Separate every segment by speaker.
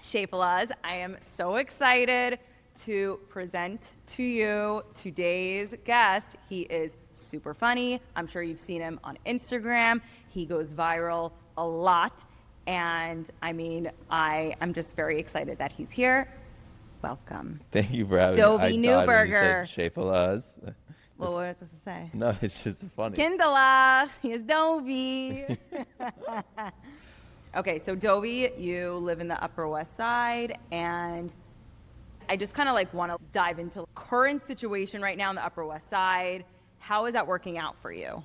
Speaker 1: Shapelas. I am so excited to present to you today's guest. He is super funny. I'm sure you've seen him on Instagram. He goes viral a lot. And I mean, I'm just very excited that he's here. Welcome.
Speaker 2: Thank you for having
Speaker 1: Dovie
Speaker 2: me.
Speaker 1: Neuberger.
Speaker 2: Shapelas.
Speaker 1: Well, what am I supposed to say?
Speaker 2: No, it's just funny.
Speaker 1: Kindala. Here's Dovie. Okay, so Dovie, you live in the Upper West Side, and I just kind of like want to dive into current situation right now in the Upper West Side. How is that working out for you?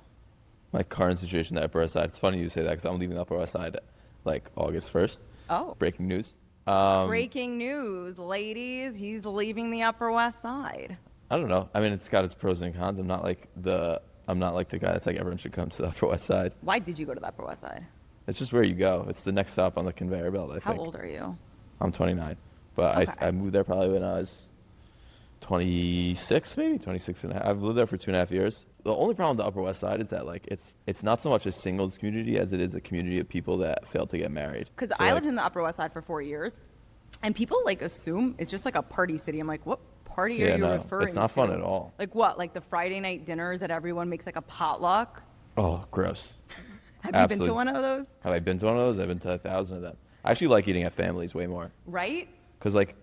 Speaker 2: My current situation in the Upper West Side. It's funny you say that because I'm leaving the Upper West Side like August 1st.
Speaker 1: Oh.
Speaker 2: Breaking news.
Speaker 1: Breaking news, ladies. He's leaving the Upper West Side.
Speaker 2: I don't know. I mean, it's got its pros and cons. I'm not like the guy that's like everyone should come to the Upper West Side.
Speaker 1: Why did you go to the Upper West Side?
Speaker 2: It's just where you go. It's the next stop on the conveyor belt, I think.
Speaker 1: How old are you?
Speaker 2: I'm 29. But
Speaker 1: Okay.
Speaker 2: I moved there probably when I was 26, maybe 26 and a half. I've lived there for 2.5 years. The only problem with the Upper West Side is that like it's not so much a singles community as it is a community of people that fail to get married.
Speaker 1: Because
Speaker 2: So,
Speaker 1: I
Speaker 2: like,
Speaker 1: lived in the Upper West Side for 4 years, and people like assume it's just like a party city. I'm like, what party are you referring to?
Speaker 2: it's not fun at all.
Speaker 1: Like what? Like the Friday night dinners that everyone makes like a potluck?
Speaker 2: Oh, gross.
Speaker 1: Have you been to one of those?
Speaker 2: Have I been to one of those? I've been to 1,000 of them. I actually like eating at families way more.
Speaker 1: Right?
Speaker 2: Because like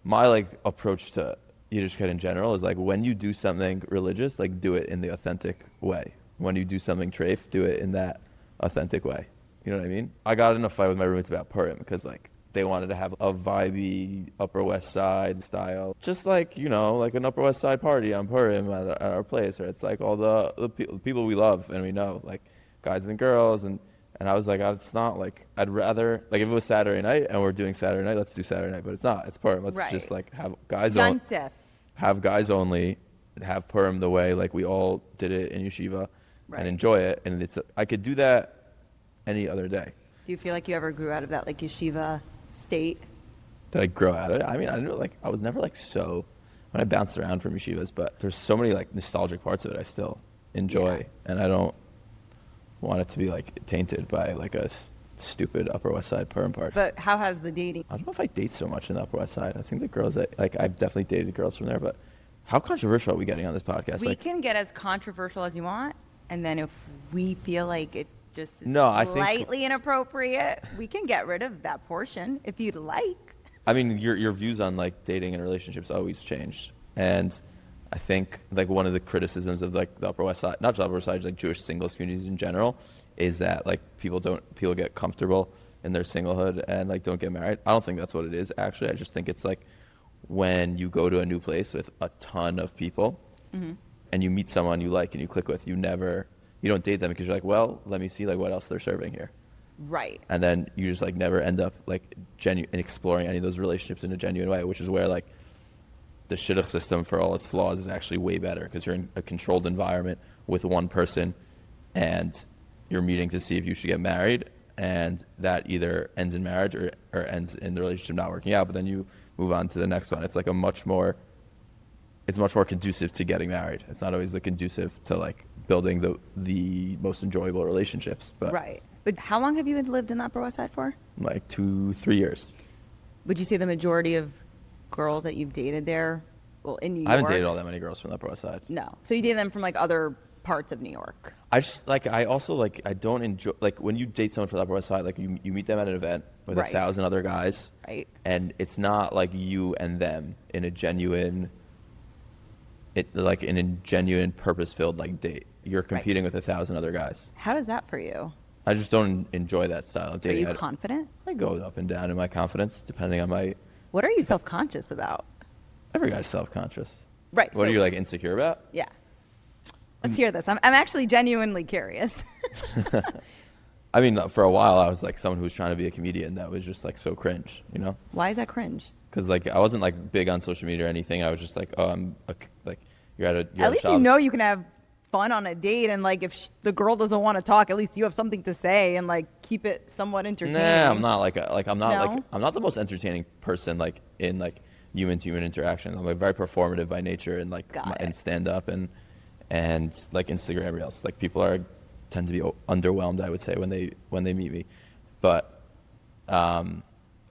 Speaker 2: my like approach to Yiddishkeit in general is like when you do something religious, like do it in the authentic way. When you do something treif, do it in that authentic way. You know what I mean? I got in a fight with my roommates about Purim because like they wanted to have a vibey Upper West Side style, just like, you know, like an Upper West Side party on Purim at our place, where it's like all the people we love and we know, like guys and girls, and I was like, it's not like, I'd rather, like if it was Saturday night and we're doing Saturday night, let's do Saturday night, but it's not, it's Purim. Let's
Speaker 1: Right.
Speaker 2: just like have guys only, have Purim the way like we all did it in yeshiva,
Speaker 1: Right.
Speaker 2: and enjoy it. And I could do that any other day.
Speaker 1: Do you feel like you ever grew out of that like yeshiva state?
Speaker 2: Did I grow out of it? I mean, I didn't like, I was never like so, when I bounced around from yeshivas, but there's so many like nostalgic parts of it I still enjoy,
Speaker 1: Yeah.
Speaker 2: and I don't want it to be like tainted by like a stupid Upper West Side Purim party.
Speaker 1: But how has the dating?
Speaker 2: I don't know if I date so much in the Upper West Side. I think the girls that, like, I've definitely dated girls from there, but how controversial are we getting on this podcast?
Speaker 1: We
Speaker 2: Like,
Speaker 1: can get as controversial as you want, and then if we feel like it just is
Speaker 2: No, I think-
Speaker 1: slightly inappropriate, we can get rid of that portion if you'd like.
Speaker 2: I mean, your views on like dating and relationships always change, and I think like one of the criticisms of like the Upper West Side, not just Upper West Side, just like Jewish singles communities in general, is that like people get comfortable in their singlehood and like don't get married. I don't think that's what it is. Actually, I just think it's like when you go to a new place with a ton of people,
Speaker 1: Mm-hmm.
Speaker 2: and you meet someone you like and you click with, you don't date them because you're like, well, let me see like what else they're serving here.
Speaker 1: Right.
Speaker 2: And then you just like never end up like exploring any of those relationships in a genuine way, which is where like the Shidduch system, for all its flaws, is actually way better because you're in a controlled environment with one person and you're meeting to see if you should get married, and that either ends in marriage or ends in the relationship not working out, but then you move on to the next one. It's like much more conducive to getting married. It's not always conducive to like building the most enjoyable relationships. But
Speaker 1: Right. But how long have you lived in the Upper West Side for?
Speaker 2: like 2-3 years.
Speaker 1: Would you say the majority of girls that you've dated there, well, in New York?
Speaker 2: I haven't dated all that many girls from the Upper West Side.
Speaker 1: No. So you dated them from like other parts of New York?
Speaker 2: I just like, I also like, I don't enjoy, like when you date someone from the Upper West Side, like you meet them at an event with
Speaker 1: Right.
Speaker 2: 1,000 other guys.
Speaker 1: Right.
Speaker 2: And it's not like you and them in a genuine, purpose-filled like date. You're competing with 1,000 other guys.
Speaker 1: How is that for you?
Speaker 2: I just don't enjoy that style of
Speaker 1: Are
Speaker 2: dating.
Speaker 1: you confident?
Speaker 2: I go up and down in my confidence depending on my.
Speaker 1: What are you self-conscious about?
Speaker 2: Every guy's self-conscious.
Speaker 1: Right.
Speaker 2: What
Speaker 1: so-
Speaker 2: are you like insecure about?
Speaker 1: Yeah. Let's hear this. I'm actually genuinely curious.
Speaker 2: I mean, for a while I was like someone who was trying to be a comedian. That was just like so cringe, you know?
Speaker 1: Why is that cringe?
Speaker 2: Because like I wasn't like big on social media or anything. I was just like, oh, you're at
Speaker 1: At least you know you can have fun on a date, and like if the girl doesn't want to talk, at least you have something to say and like keep it somewhat entertaining.
Speaker 2: Nah, I'm not
Speaker 1: No?
Speaker 2: I'm not the most entertaining person like in like human to human interactions. I'm like very performative by nature and like
Speaker 1: Got
Speaker 2: and
Speaker 1: it.
Speaker 2: stand up and like Instagram reels. Like people tend to be underwhelmed, I would say, when they meet me. But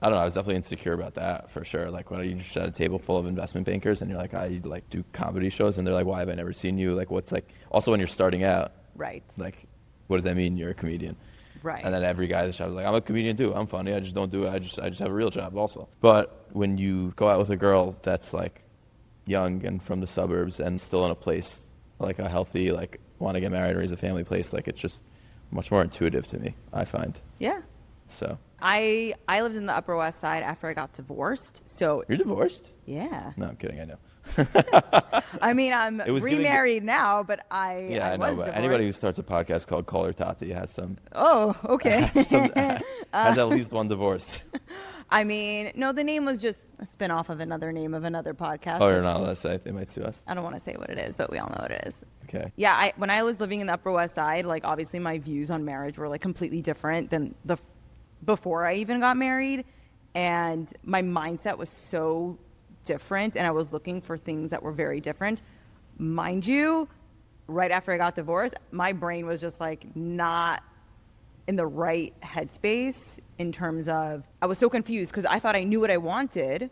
Speaker 2: I don't know. I was definitely insecure about that for sure. Like when you just at a table full of investment bankers and you're like, I like do comedy shows, and they're like, why have I never seen you? Like, what's like? Also, when you're starting out,
Speaker 1: Right.
Speaker 2: like, what does that mean? You're a comedian.
Speaker 1: Right.
Speaker 2: And then every guy in the shop is like, I'm a comedian too. I'm funny. I just don't do it. I just have a real job also. But when you go out with a girl that's like young and from the suburbs and still in a place like a healthy, like want to get married or raise a family place, like it's just much more intuitive to me, I find.
Speaker 1: Yeah.
Speaker 2: So.
Speaker 1: I lived in the Upper West Side after I got divorced. So
Speaker 2: You're divorced?
Speaker 1: yeah.
Speaker 2: No, I'm kidding. I know.
Speaker 1: I mean, I'm remarried now, but I
Speaker 2: know.
Speaker 1: was
Speaker 2: But
Speaker 1: divorced.
Speaker 2: anybody who starts a podcast called Kallah Tatty has some.
Speaker 1: Oh, okay.
Speaker 2: has at least one divorce.
Speaker 1: I mean, no, the name was just a spin-off of another name of another podcast.
Speaker 2: Oh, you're not allowed to say. They might sue us.
Speaker 1: I don't want to say what it is, but we all know what it is.
Speaker 2: Okay.
Speaker 1: Yeah, when I was living in the Upper West Side, like obviously my views on marriage were like completely different than before I even got married, and my mindset was so different, and I was looking for things that were very different. Mind you, right after I got divorced, my brain was just like not in the right headspace in terms of, I was so confused because I thought I knew what I wanted,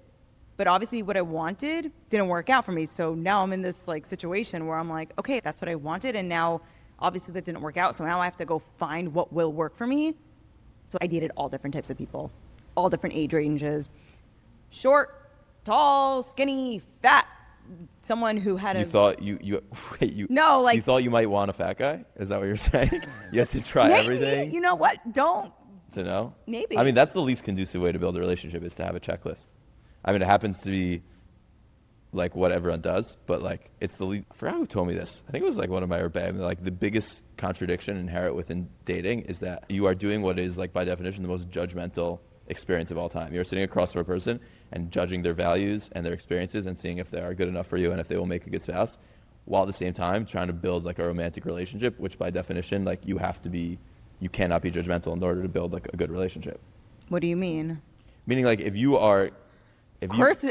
Speaker 1: but obviously what I wanted didn't work out for me. So now I'm in this like situation where I'm like, okay, that's what I wanted, and now obviously that didn't work out. So now I have to go find what will work for me. So I dated all different types of people, all different age ranges, short, tall, skinny, fat, someone who had
Speaker 2: You thought you thought you might want a fat guy? Is that what you're saying? You had to try
Speaker 1: maybe,
Speaker 2: everything?
Speaker 1: You know what? Don't.
Speaker 2: To know?
Speaker 1: Maybe.
Speaker 2: I mean, that's the least conducive way to build a relationship, is to have a checklist. I mean, it happens to be like what everyone does, but like it's the least. I forgot who told me this. I think it was like one of my Maré. Like the biggest contradiction inherent within dating is that you are doing what is like by definition the most judgmental experience of all time. You're sitting across from a person and judging their values and their experiences and seeing if they are good enough for you and if they will make a good spouse, while at the same time trying to build like a romantic relationship, which by definition, like you cannot be judgmental in order to build like a good relationship.
Speaker 1: What do you mean?
Speaker 2: Meaning like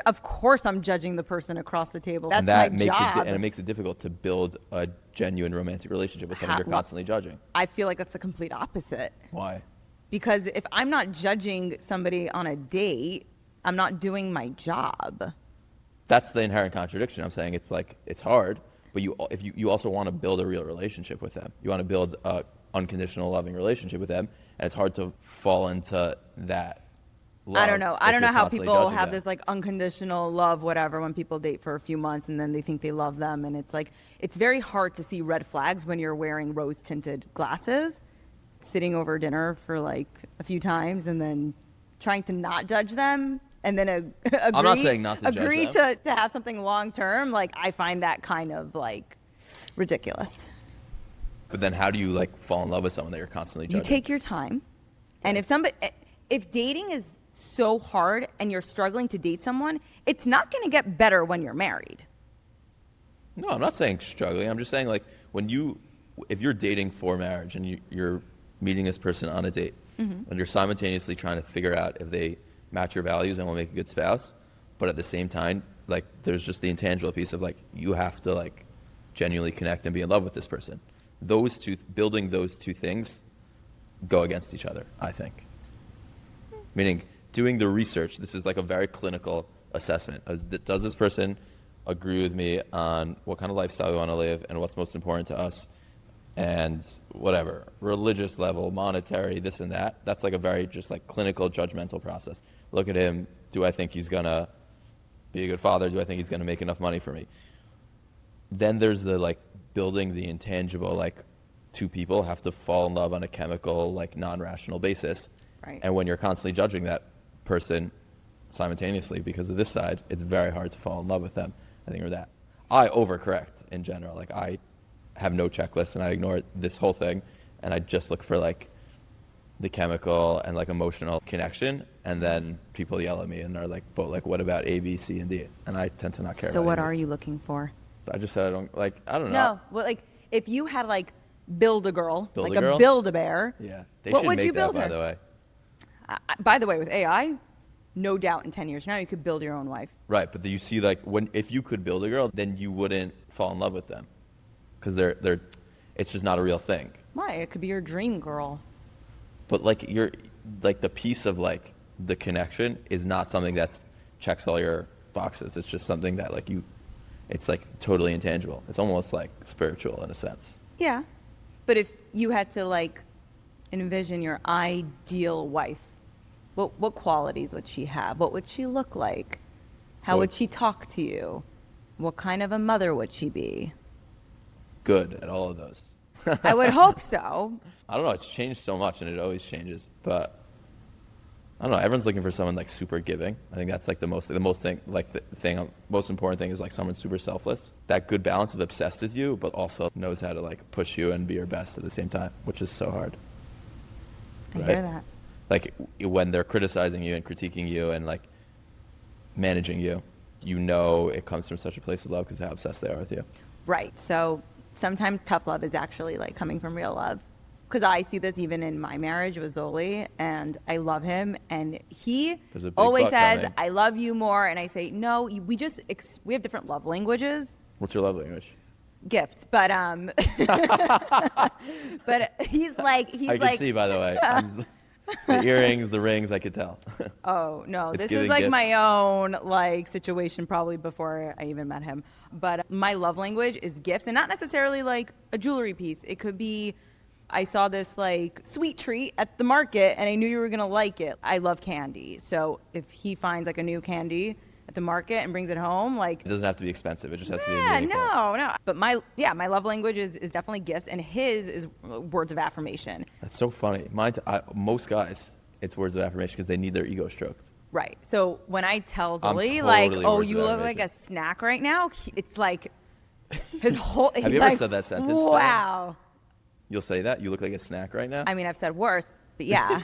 Speaker 1: Of course I'm judging the person across the table. That's
Speaker 2: my
Speaker 1: my job.
Speaker 2: And it makes it difficult to build a genuine romantic relationship with someone you're constantly judging.
Speaker 1: I feel like that's the complete opposite.
Speaker 2: Why?
Speaker 1: Because if I'm not judging somebody on a date, I'm not doing my job.
Speaker 2: That's the inherent contradiction. I'm saying it's like it's hard, but you also want to build a real relationship with them. You want to build a unconditional loving relationship with them, and it's hard to fall into that.
Speaker 1: I don't know how people have this like unconditional love, whatever, when people date for a few months and then they think they love them. And it's like, it's very hard to see red flags when you're wearing rose tinted glasses, sitting over dinner for like a few times and then trying to not judge them. And then agree,
Speaker 2: I'm not saying not to
Speaker 1: agree
Speaker 2: judge them.
Speaker 1: to have something long term. Like I find that kind of like ridiculous.
Speaker 2: But then how do you like fall in love with someone that you're constantly judging?
Speaker 1: You take your time. And if dating is so hard and you're struggling to date someone, it's not going to get better when you're married.
Speaker 2: No, I'm not saying struggling. I'm just saying like if you're dating for marriage and you're meeting this person on a date, and you're simultaneously trying to figure out if they match your values and will make a good spouse, but at the same time, like there's just the intangible piece of like you have to like genuinely connect and be in love with this person. Building those two things go against each other, I think. Meaning doing the research, this is like a very clinical assessment. Does this person agree with me on what kind of lifestyle we want to live and what's most important to us and whatever, religious level, monetary, this and that. That's like a very just like clinical judgmental process. Look at him. Do I think he's going to be a good father? Do I think he's going to make enough money for me? Then there's the like building the intangible, like two people have to fall in love on a chemical, like non-rational basis.
Speaker 1: Right.
Speaker 2: And when you're constantly judging that person simultaneously because of this side, it's very hard to fall in love with them. I think, or that. I overcorrect in general. Like I have no checklist and I ignore this whole thing and I just look for like the chemical and like emotional connection, and then people yell at me and are like, but like what about A, B, C, and D? And I tend to not care.
Speaker 1: So
Speaker 2: about
Speaker 1: what
Speaker 2: any.
Speaker 1: are you looking for?
Speaker 2: I just said I don't know.
Speaker 1: No, well, like if you had like Build-a-Girl, like a
Speaker 2: Build-a-Girl?
Speaker 1: Build-a-Bear.
Speaker 2: Yeah, they
Speaker 1: what
Speaker 2: should
Speaker 1: would
Speaker 2: make
Speaker 1: you
Speaker 2: that,
Speaker 1: build
Speaker 2: by
Speaker 1: her?
Speaker 2: the way.
Speaker 1: By the way, with AI, no doubt in 10 years from now you could build your own wife.
Speaker 2: Right, but you see, like if you could build a girl, then you wouldn't fall in love with them, because it's just not a real thing.
Speaker 1: Why? It could be your dream girl.
Speaker 2: But like you're like the piece of like the connection is not something that's checks all your boxes. It's just something that like it's like totally intangible. It's almost like spiritual in a sense.
Speaker 1: Yeah. But if you had to like envision your ideal wife, what qualities would she have? What would she look like? How would she talk to you? What kind of a mother would she be?
Speaker 2: Good at all of those.
Speaker 1: I would hope so.
Speaker 2: I don't know. It's changed so much, and it always changes. But I don't know. Everyone's looking for someone like super giving. I think that's like the most important thing is like someone super selfless. That good balance of obsessed with you, but also knows how to like push you and be your best at the same time, which is so hard.
Speaker 1: I hear that.
Speaker 2: Like when they're criticizing you and critiquing you and like managing you, you know it comes from such a place of love because how obsessed they are with you.
Speaker 1: Right. So sometimes tough love is actually like coming from real love. Because I see this even in my marriage with Zoli, and I love him, and he always says, coming. I love you more, and I say, no, we have different love languages.
Speaker 2: What's your love language?
Speaker 1: Gifts, but but he's like
Speaker 2: I can see, by the way. The earrings, the rings, I could tell.
Speaker 1: Oh, no.
Speaker 2: It's
Speaker 1: this is like
Speaker 2: gifts.
Speaker 1: my own like situation probably before I even met him. But my love language is gifts, and not necessarily like a jewelry piece. It could be, I saw this like sweet treat at the market and I knew you were going to like it. I love candy. So if he finds like a new candy at the market and brings it home, like
Speaker 2: it doesn't have to be expensive. It just has to be
Speaker 1: meaningful.
Speaker 2: No.
Speaker 1: But my love language is definitely gifts, and his is words of affirmation.
Speaker 2: That's so funny. Most guys, it's words of affirmation because they need their ego stroked.
Speaker 1: Right. So when I tell Zoli,
Speaker 2: totally
Speaker 1: like, oh,
Speaker 2: words
Speaker 1: you
Speaker 2: of
Speaker 1: look like a snack right now, it's like his whole.
Speaker 2: Have you ever said that sentence?
Speaker 1: Wow.
Speaker 2: You'll say that? You look like a snack right now?
Speaker 1: I mean, I've said worse, but yeah.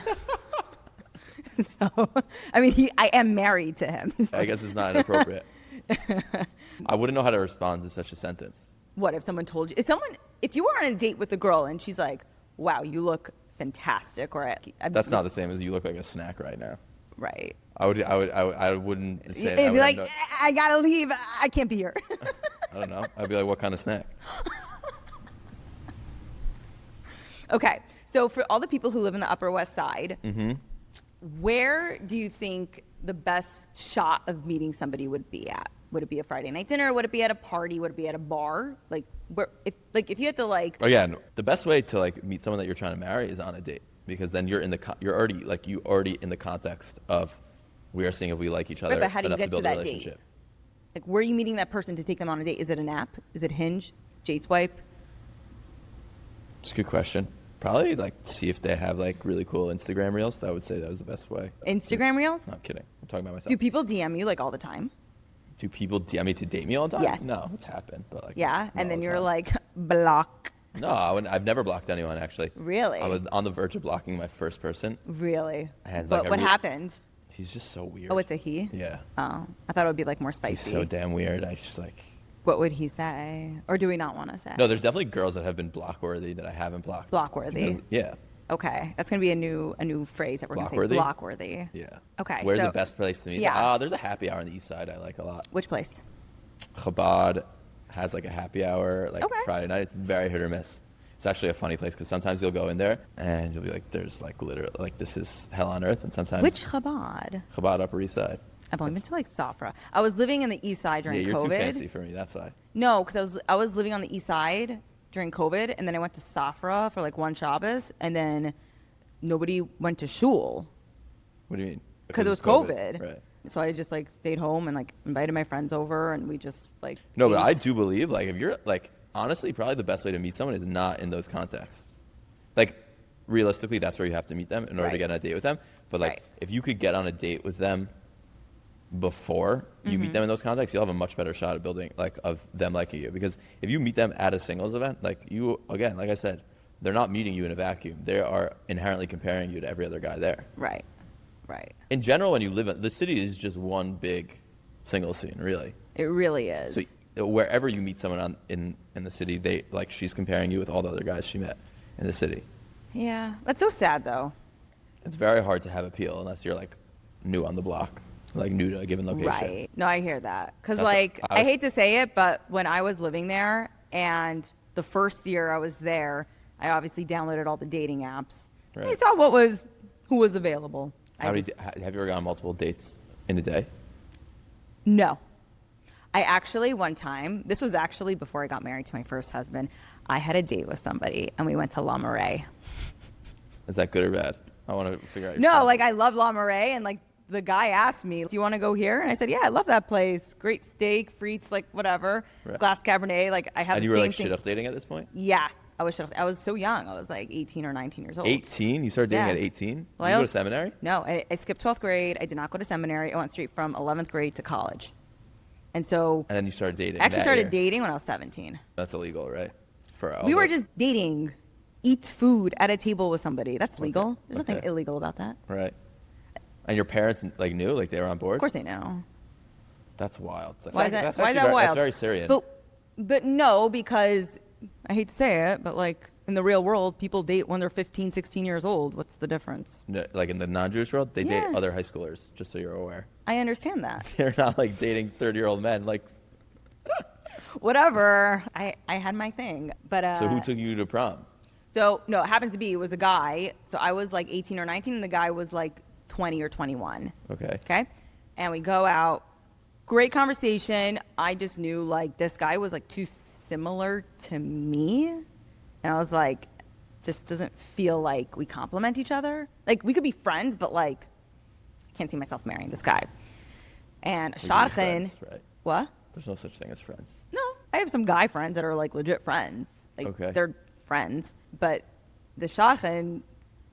Speaker 1: So, I mean, I am married to him. So.
Speaker 2: I guess it's not inappropriate. I wouldn't know how to respond to such a sentence.
Speaker 1: What if someone told you? If you were on a date with a girl and she's like, wow, you look fantastic, or
Speaker 2: that's not the same as you look like a snack right now.
Speaker 1: Right.
Speaker 2: I wouldn't say it.
Speaker 1: It'd be like, I gotta leave. I can't be here.
Speaker 2: I don't know. I'd be like, what kind of snack?
Speaker 1: Okay, so for all the people who live in the Upper West Side, where do you think the best shot of meeting somebody would be at? Would it be a Friday night dinner? Would it be at a party? Would it be at a bar? Like, if you had to like.
Speaker 2: Oh yeah, no. The best way to like meet someone that you're trying to marry is on a date, because then you're already in the context of we are seeing if we like each other
Speaker 1: Right, but how do you
Speaker 2: enough
Speaker 1: get
Speaker 2: to build
Speaker 1: to
Speaker 2: a
Speaker 1: that
Speaker 2: relationship.
Speaker 1: date? Like, where are you meeting that person to take them on a date? Is it an app? Is it Hinge? J-Swipe?
Speaker 2: It's a good question. Probably like see if they have like really cool Instagram reels. I would say that was the best way.
Speaker 1: Instagram reels?
Speaker 2: No, I'm kidding. I'm talking about myself.
Speaker 1: Do people DM you like all the time?
Speaker 2: Do people DM me to date me all the time?
Speaker 1: Yes.
Speaker 2: No, it's happened, but like.
Speaker 1: Yeah, and then
Speaker 2: all the
Speaker 1: you're
Speaker 2: time.
Speaker 1: like, block.
Speaker 2: No, I've never blocked anyone actually.
Speaker 1: Really?
Speaker 2: I was on the verge of blocking my first person.
Speaker 1: Really?
Speaker 2: And,
Speaker 1: But
Speaker 2: like,
Speaker 1: what happened?
Speaker 2: He's just so weird.
Speaker 1: Oh, it's a he?
Speaker 2: Yeah.
Speaker 1: Oh, I thought it would be like more spicy.
Speaker 2: He's so damn weird. I just like.
Speaker 1: What would he say? Or do we not want to say?
Speaker 2: No, there's definitely girls that have been block-worthy that I haven't blocked.
Speaker 1: Block-worthy?
Speaker 2: Because, yeah.
Speaker 1: Okay, that's going to be a new phrase that we're going to say. Block-worthy?
Speaker 2: Yeah.
Speaker 1: Okay.
Speaker 2: Where's the best place to meet?
Speaker 1: Yeah.
Speaker 2: There's a happy hour on the east side I like a lot.
Speaker 1: Which place?
Speaker 2: Chabad has like a happy hour like
Speaker 1: Okay.
Speaker 2: Friday night. It's very hit or miss. It's actually a funny place because sometimes you'll go in there and you'll be like, there's like literally like this is hell on earth, and sometimes
Speaker 1: Which Chabad?
Speaker 2: Chabad Upper East Side.
Speaker 1: I've only been to like Safra. I was living in the east side during
Speaker 2: Yeah, you're
Speaker 1: COVID.
Speaker 2: too fancy for me. That's why.
Speaker 1: No, because I was living on the east side during COVID, and then I went to Safra for like one Shabbos, and then nobody went to shul
Speaker 2: What do you mean?
Speaker 1: because it was COVID.
Speaker 2: Right.
Speaker 1: So I just like stayed home and like invited my friends over, and we just like.
Speaker 2: No, but
Speaker 1: ate.
Speaker 2: I do believe like if you're like honestly probably the best way to meet someone is not in those contexts. Like realistically, that's where you have to meet them in order to
Speaker 1: Right.
Speaker 2: get on a date with them. But like
Speaker 1: Right.
Speaker 2: if you could get on a date with them before you meet them in those contexts, you'll have a much better shot at building like of them liking you. Because if you meet them at a singles event, like you again, like I said, they're not meeting you in a vacuum. They are inherently comparing you to every other guy there.
Speaker 1: Right. Right.
Speaker 2: In general, when you live in the city is just one big single scene, really.
Speaker 1: It really is.
Speaker 2: So wherever you meet someone in the city, they like she's comparing you with all the other guys she met in the city.
Speaker 1: Yeah, that's so sad though.
Speaker 2: It's very hard to have appeal unless you're like new on the block, like new to a given location.
Speaker 1: Right. No, I hear that. Because,
Speaker 2: That's
Speaker 1: like,
Speaker 2: what I
Speaker 1: I hate to say it, but when I was living there and the first year I was there, I obviously downloaded all the dating apps.
Speaker 2: Right.
Speaker 1: I saw who was available.
Speaker 2: Have you ever gone on multiple dates in a day?
Speaker 1: No. I actually, one time, this was actually before I got married to my first husband, I had a date with somebody and we went to Maré.
Speaker 2: Is that good or bad? I want to figure out.
Speaker 1: No, like I love Maré, and like the guy asked me, do you want to go here? And I said, yeah, I love that place. Great steak, frites, like whatever.
Speaker 2: Right.
Speaker 1: Glass Cabernet, like I have
Speaker 2: and
Speaker 1: the
Speaker 2: you were
Speaker 1: same
Speaker 2: like
Speaker 1: thing.
Speaker 2: shidduch dating at this point?
Speaker 1: Yeah. I was so young. I was like 18 or 19 years old.
Speaker 2: 18? You started dating
Speaker 1: Yeah.
Speaker 2: at 18?
Speaker 1: Well,
Speaker 2: Did you go to seminary?
Speaker 1: No, I skipped 12th grade. I did not go to seminary. I went straight from 11th grade to college. And so
Speaker 2: And then you started dating.
Speaker 1: I actually
Speaker 2: that
Speaker 1: started
Speaker 2: year.
Speaker 1: dating when I was 17.
Speaker 2: That's illegal, right?
Speaker 1: We were just dating, eat food at a table with somebody. That's legal. There's nothing
Speaker 2: Okay.
Speaker 1: illegal about that.
Speaker 2: Right. And your parents like knew, like they were on board?
Speaker 1: Of course they know.
Speaker 2: That's wild. That's
Speaker 1: Why is
Speaker 2: that's
Speaker 1: that
Speaker 2: actually
Speaker 1: wild?
Speaker 2: That's very Syrian.
Speaker 1: But no, because I hate to say it, but like in the real world, people date when they're 15, 16 years old. What's the difference?
Speaker 2: No, like in the non-Jewish world, they
Speaker 1: Yeah.
Speaker 2: date other high schoolers, just so you're aware.
Speaker 1: I understand that.
Speaker 2: They're not like dating 30-year-old men. Like,
Speaker 1: Whatever. I had my thing. But
Speaker 2: so who took you to prom?
Speaker 1: So no, it happens to be it was a guy. So I was like 18 or 19, and the guy was like 20 or 21.
Speaker 2: Okay.
Speaker 1: Okay. And we go out. Great conversation. I just knew like this guy was like too similar to me. And I was like, just doesn't feel like we complement each other. Like we could be friends, but like I can't see myself marrying this guy. And
Speaker 2: We're gonna be
Speaker 1: Shadchan.
Speaker 2: friends, right?
Speaker 1: What?
Speaker 2: There's no such thing as friends.
Speaker 1: No, I have some guy friends that are like legit friends. Like
Speaker 2: Okay.
Speaker 1: they're friends. But the Shadchan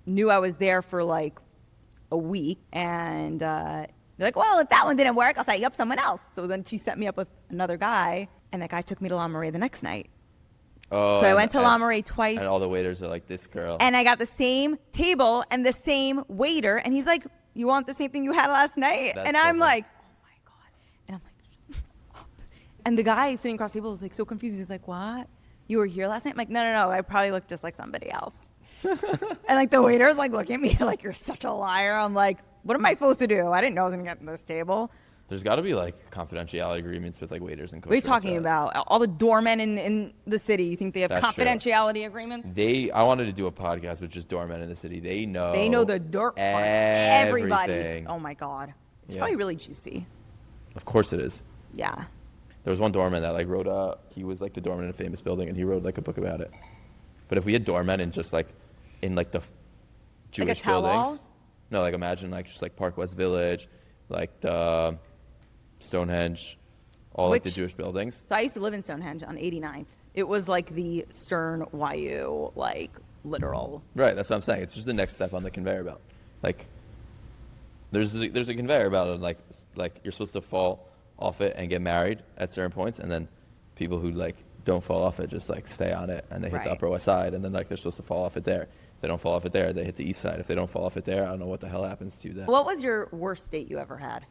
Speaker 1: knew I was there for like a week, and they're like, well, if that one didn't work, I'll set you up someone else. So then she set me up with another guy, and that guy took me to Maré the next night.
Speaker 2: Oh,
Speaker 1: So I went to Maré twice.
Speaker 2: And all the waiters are like, this girl.
Speaker 1: And I got the same table and the same waiter, and he's like, you want the same thing you had last night?
Speaker 2: That's
Speaker 1: and
Speaker 2: so
Speaker 1: I'm
Speaker 2: funny.
Speaker 1: like, oh my God. And I'm like, shut up. And the guy sitting across the table was like so confused. He's like, what? You were here last night? I'm like, no. I probably look just like somebody else. And like the waiter's like looking at me like, you're such a liar. I'm like, what am I supposed to do? I didn't know I was going to get to this table.
Speaker 2: There's got to be like confidentiality agreements with like waiters and cooks.
Speaker 1: What are you talking about? All the doormen in the city, you think they have
Speaker 2: That's true.
Speaker 1: confidentiality agreements?
Speaker 2: I wanted to do a podcast with just doormen in the city. They know
Speaker 1: the dirt part. Everybody.
Speaker 2: everything.
Speaker 1: Oh my God. It's
Speaker 2: Yeah.
Speaker 1: probably really juicy.
Speaker 2: Of course it is.
Speaker 1: Yeah.
Speaker 2: There was one doorman that like wrote he was like the doorman in a famous building, and he wrote like a book about it. But if we had doormen in just like in like the Jewish
Speaker 1: tell-all?
Speaker 2: buildings, no, like imagine like just like Park West Village, like the Stonehenge, all like the
Speaker 1: Which-
Speaker 2: Jewish buildings.
Speaker 1: So I used to live in Stonehenge on 89th. It was like the Stern YU, like literal.
Speaker 2: Right, that's what I'm saying. It's just the next step on the conveyor belt. Like there's a conveyor belt, and like you're supposed to fall off it and get married at certain points, and then people who like don't fall off it just like stay on it, and they hit
Speaker 1: Right.
Speaker 2: the Upper West Side, and then like they're supposed to fall off it there. If they don't fall off it there, they hit the East Side. If they don't fall off it there, I don't know what the hell happens to you then.
Speaker 1: What was your worst date you ever had?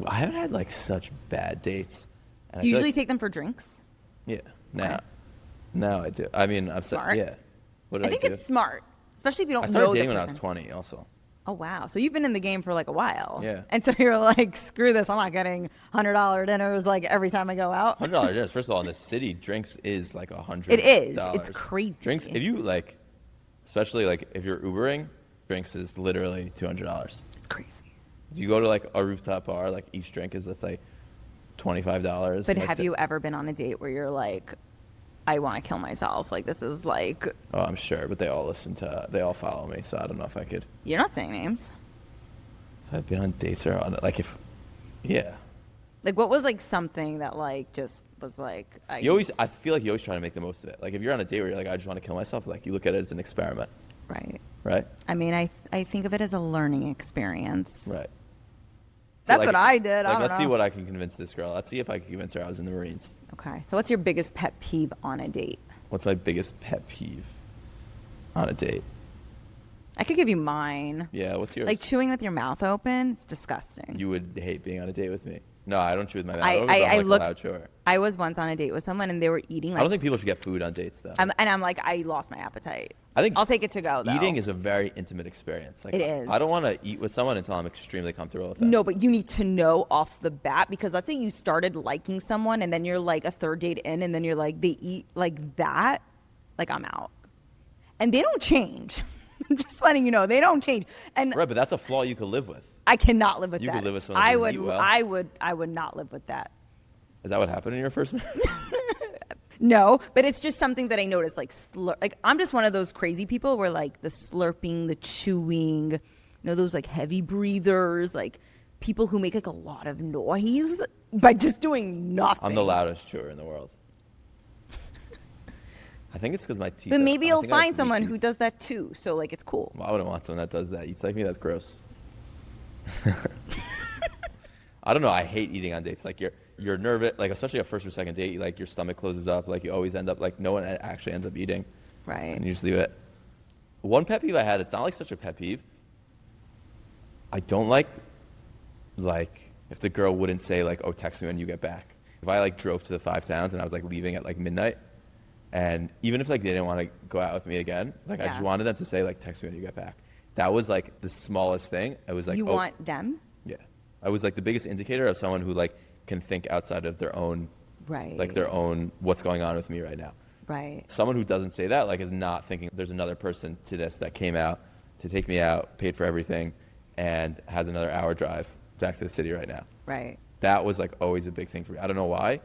Speaker 2: I haven't had like such bad dates. And I
Speaker 1: Do you
Speaker 2: feel
Speaker 1: usually
Speaker 2: like-
Speaker 1: take them for drinks?
Speaker 2: Yeah. Now,
Speaker 1: Okay.
Speaker 2: now I do. I mean, I've said
Speaker 1: Smart.
Speaker 2: yeah. What did
Speaker 1: I
Speaker 2: I,
Speaker 1: think
Speaker 2: do?
Speaker 1: it's smart, especially if you don't
Speaker 2: I
Speaker 1: know
Speaker 2: started
Speaker 1: the
Speaker 2: dating when I
Speaker 1: person.
Speaker 2: was 20. Also.
Speaker 1: Oh wow! So you've been in the game for like a while.
Speaker 2: Yeah.
Speaker 1: And so you're like, screw this! I'm not getting $100 dinners like every time I go out.
Speaker 2: $100 dinners. First of all, in the city, drinks is like $100.
Speaker 1: It is. It's crazy.
Speaker 2: Drinks, if you like, especially like if you're Ubering, drinks is literally $200.
Speaker 1: It's crazy.
Speaker 2: If you go to like a rooftop bar, like each drink is let's say $25.
Speaker 1: But
Speaker 2: like,
Speaker 1: have you ever been on a date where you're like, I want to kill myself? Like this is like,
Speaker 2: Oh, I'm sure, but they all follow me, so I don't know if I could.
Speaker 1: you're not saying names.
Speaker 2: I've been on dates or on like if, yeah.
Speaker 1: Like what was like something that like just was like
Speaker 2: I feel like you always try to make the most of it. Like if you're on a date where you're like, I just want to kill myself, like you look at it as an experiment,
Speaker 1: right.
Speaker 2: right?
Speaker 1: I mean, I think of it as a learning experience.
Speaker 2: Right.
Speaker 1: That's
Speaker 2: like,
Speaker 1: what I did.
Speaker 2: Like,
Speaker 1: I
Speaker 2: let's
Speaker 1: don't
Speaker 2: see
Speaker 1: know.
Speaker 2: what I can convince this girl. Let's see if I can convince her I was in the Marines.
Speaker 1: Okay. So what's your biggest pet peeve on a date?
Speaker 2: What's my biggest pet peeve on a date?
Speaker 1: I could give you mine.
Speaker 2: Yeah, what's yours?
Speaker 1: Like chewing with your mouth open. It's disgusting.
Speaker 2: You would hate being on a date with me. No, I don't chew with my mouth
Speaker 1: I
Speaker 2: open, but I'm like
Speaker 1: look.
Speaker 2: a loud chewer.
Speaker 1: I was once on a date with someone and they were eating. Like,
Speaker 2: I don't think people should get food on dates though.
Speaker 1: and I'm like, I lost my appetite.
Speaker 2: I think
Speaker 1: I'll take it to go though.
Speaker 2: eating is a very intimate experience. Like,
Speaker 1: It is.
Speaker 2: I don't want to eat with someone until I'm extremely comfortable with them.
Speaker 1: No, but you need to know off the bat, because let's say you started liking someone and then you're like a third date in and then you're like, they eat like that, like I'm out. And they don't change. I'm just letting you know they don't change. And
Speaker 2: Right, but that's a flaw you could live with.
Speaker 1: I cannot live with that.
Speaker 2: You could live with someone who doesn't eat well.
Speaker 1: I would not live with that.
Speaker 2: Is that what happened in your first marriage?
Speaker 1: No, but it's just something that I noticed. Like I'm just one of those crazy people where like the slurping, the chewing, those like heavy breathers, like people who make like a lot of noise by just doing nothing.
Speaker 2: I'm the loudest chewer in the world. I think it's because my teeth.
Speaker 1: But maybe you'll
Speaker 2: I think I have
Speaker 1: find someone
Speaker 2: weak
Speaker 1: who
Speaker 2: teeth.
Speaker 1: does that too. So like it's cool.
Speaker 2: Well, I wouldn't want someone that does that. Eats like me. That's gross. I don't know. I hate eating on dates. Like you're nervous. Like especially a first or second date. Like your stomach closes up. Like you always end up like no one actually ends up eating.
Speaker 1: Right.
Speaker 2: And you just leave it. One pet peeve I had. It's not like such a pet peeve. I don't like if the girl wouldn't say like, oh, text me when you get back. If I like drove to the 5 towns and I was like leaving at like midnight, and even if like they didn't want to go out with me again, like I just wanted them to say like, text me when you get back. That was like the smallest thing. I was like,
Speaker 1: you want them?
Speaker 2: Yeah. I was like the biggest indicator of someone who like can think outside of their own,
Speaker 1: right?
Speaker 2: Like their own what's going on with me right now.
Speaker 1: Right.
Speaker 2: Someone who doesn't say that like is not thinking there's another person to this that came out to take me out, paid for everything, and has another hour drive back to the city right now.
Speaker 1: Right.
Speaker 2: That was like always a big thing for me. I don't know why,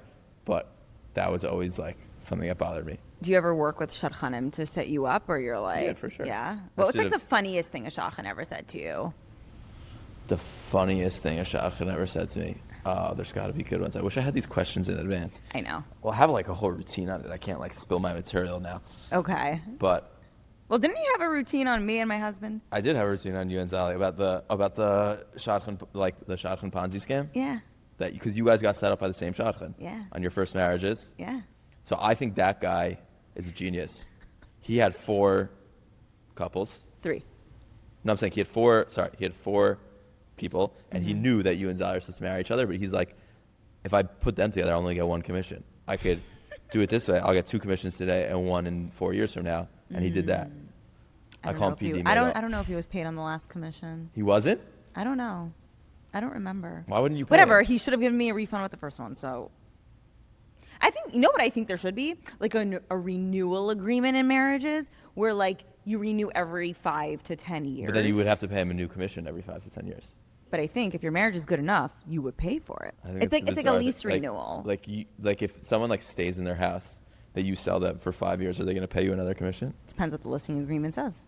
Speaker 2: but that was always like something that bothered me.
Speaker 1: Do you ever work with shadchanim to set you up, or you're like,
Speaker 2: yeah, for sure.
Speaker 1: Yeah. What was like the funniest thing a shadchan ever said to you?
Speaker 2: The funniest thing a shadchan ever said to me. Oh, there's got to be good ones. I wish I had these questions in advance.
Speaker 1: I know.
Speaker 2: Well, I have like a whole routine on it. I can't like spill my material now.
Speaker 1: Okay.
Speaker 2: But.
Speaker 1: Well, didn't you have a routine on me and my husband?
Speaker 2: I did have a routine on you and Zali about the shadchan, like the shadchan Ponzi scam.
Speaker 1: Yeah.
Speaker 2: That because you guys got set up by the same shadchan.
Speaker 1: Yeah.
Speaker 2: On your first marriages.
Speaker 1: Yeah.
Speaker 2: So I think that guy is a genius. He had 4 couples.
Speaker 1: 3.
Speaker 2: No, I'm saying he had 4 people, and he knew that you and Zali are supposed to marry each other, but he's like, if I put them together, I'll only get 1 commission. I could do it this way. I'll get 2 commissions today and 1 in 4 years from now. And he did that. I call him PD.
Speaker 1: I don't know if he was paid on the last commission.
Speaker 2: He wasn't?
Speaker 1: I don't know. I don't remember.
Speaker 2: Why wouldn't you pay
Speaker 1: Whatever.
Speaker 2: him?
Speaker 1: He should have given me a refund with the first one. So I think, you know what I think there should be? Like a renewal agreement in marriages where like you renew every 5 to 10 years.
Speaker 2: But then you would have to pay him a new commission every 5 to 10 years.
Speaker 1: But I think if your marriage is good enough, you would pay for it.
Speaker 2: I think
Speaker 1: It's like a lease renewal.
Speaker 2: Like if someone like stays in their house that you sell them for 5 years, are they going to pay you another commission?
Speaker 1: Depends what the listing agreement says.
Speaker 2: Is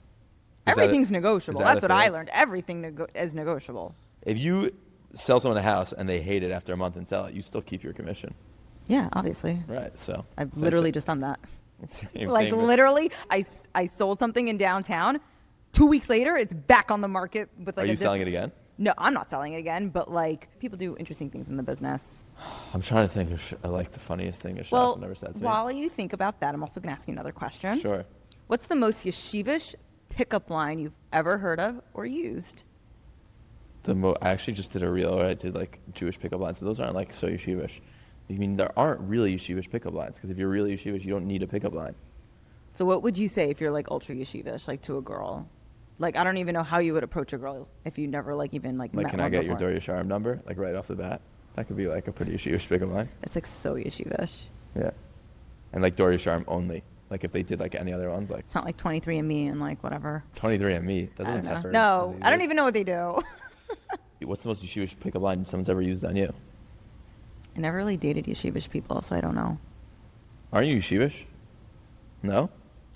Speaker 1: Everything's negotiable.
Speaker 2: is that
Speaker 1: That's
Speaker 2: a
Speaker 1: what I
Speaker 2: thing?
Speaker 1: learned. Everything is negotiable.
Speaker 2: If you sell someone a house and they hate it after a month and sell it, you still keep your commission.
Speaker 1: Yeah, obviously.
Speaker 2: Right, so.
Speaker 1: I've
Speaker 2: same
Speaker 1: literally
Speaker 2: thing.
Speaker 1: just done that.
Speaker 2: Same
Speaker 1: Like
Speaker 2: thing, but-
Speaker 1: literally, I sold something in downtown. 2 weeks later, it's back on the market with like
Speaker 2: Are you selling it again?
Speaker 1: No, I'm not selling it again, but like people do interesting things in the business.
Speaker 2: I'm trying to think of like the funniest thing a shop
Speaker 1: Well,
Speaker 2: never said to me.
Speaker 1: while you think about that, I'm also going to ask you another question.
Speaker 2: Sure.
Speaker 1: What's the most yeshivish pickup line you've ever heard of or used?
Speaker 2: I actually just did a reel where I did like Jewish pickup lines, but those aren't like so yeshivish. I mean, there aren't really yeshivish pickup lines because if you're really yeshivish, you don't need a pickup line.
Speaker 1: So what would you say if you're like ultra yeshivish, like to a girl? Like I don't even know how you would approach a girl if you never like even like met
Speaker 2: Can
Speaker 1: one
Speaker 2: I get
Speaker 1: before.
Speaker 2: your DOORMEN number like right off the bat? That could be like a pretty yeshivish pickup line.
Speaker 1: It's like so yeshivish.
Speaker 2: Yeah. And like DOORMEN only. Like if they did like any other ones, like
Speaker 1: It's not like 23andMe and like whatever.
Speaker 2: 23andMe. That
Speaker 1: I
Speaker 2: doesn't
Speaker 1: don't
Speaker 2: test
Speaker 1: know.
Speaker 2: for
Speaker 1: No,
Speaker 2: diseases.
Speaker 1: I don't even know what they do.
Speaker 2: What's the most yeshivish pickup line someone's ever used on you?
Speaker 1: I never really dated yeshivish people, so I don't know.
Speaker 2: Aren't you yeshivish? No?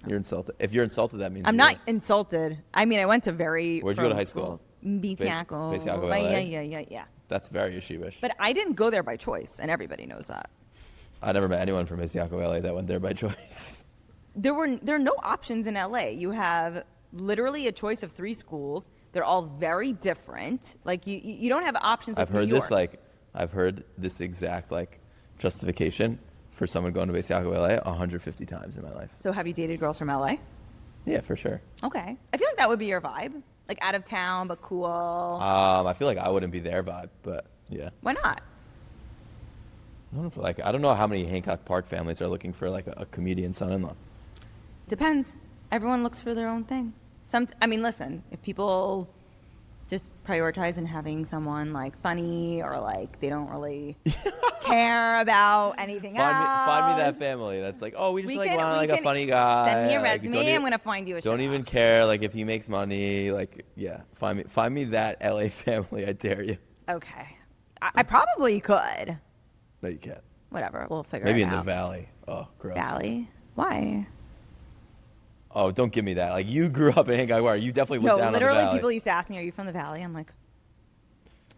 Speaker 2: You're insulted. If you're insulted, that means
Speaker 1: I'm
Speaker 2: you're
Speaker 1: not insulted. I mean, I went to very.
Speaker 2: Where'd you go to
Speaker 1: frum
Speaker 2: high school?
Speaker 1: schools. Beis Yaakov.
Speaker 2: Beis Yaakov, LA?
Speaker 1: Yeah.
Speaker 2: That's very yeshivish.
Speaker 1: But I didn't go there by choice, and everybody knows that.
Speaker 2: I never met anyone from Beis Yaakov, LA that went there by choice.
Speaker 1: There are no options in LA. You have literally a choice of 3 schools. They're all very different. Like you don't have options.
Speaker 2: I've
Speaker 1: like New
Speaker 2: heard
Speaker 1: York.
Speaker 2: I've heard this exact like justification for someone going to Beis Yaakov, LA 150 times in my life.
Speaker 1: So have you dated girls from LA?
Speaker 2: Yeah, for sure.
Speaker 1: Okay, I feel like that would be your vibe. Like out of town but cool.
Speaker 2: I feel like I wouldn't be their vibe, but yeah.
Speaker 1: Why not?
Speaker 2: I don't know how many Hancock Park families are looking for like a comedian son-in-law. Depends.
Speaker 1: Everyone looks for their own thing. I mean, listen, if people just prioritizing having someone like funny or like they don't really care about anything else.
Speaker 2: Find me that family that's like, oh, we just want a funny guy.
Speaker 1: Send me a
Speaker 2: Like,
Speaker 1: resume. I'm gonna find you a
Speaker 2: Don't even care like if he makes money. Like, yeah, find me that LA family. I dare you.
Speaker 1: Okay, I probably could.
Speaker 2: No, you can't.
Speaker 1: Whatever, we'll figure it out.
Speaker 2: Maybe in the valley. Oh, gross.
Speaker 1: Valley? Why?
Speaker 2: Oh, don't give me that. Like, you grew up in Hancock Wire. You definitely looked down on the valley.
Speaker 1: Literally, people used to ask me, "Are you from the valley?" I'm like,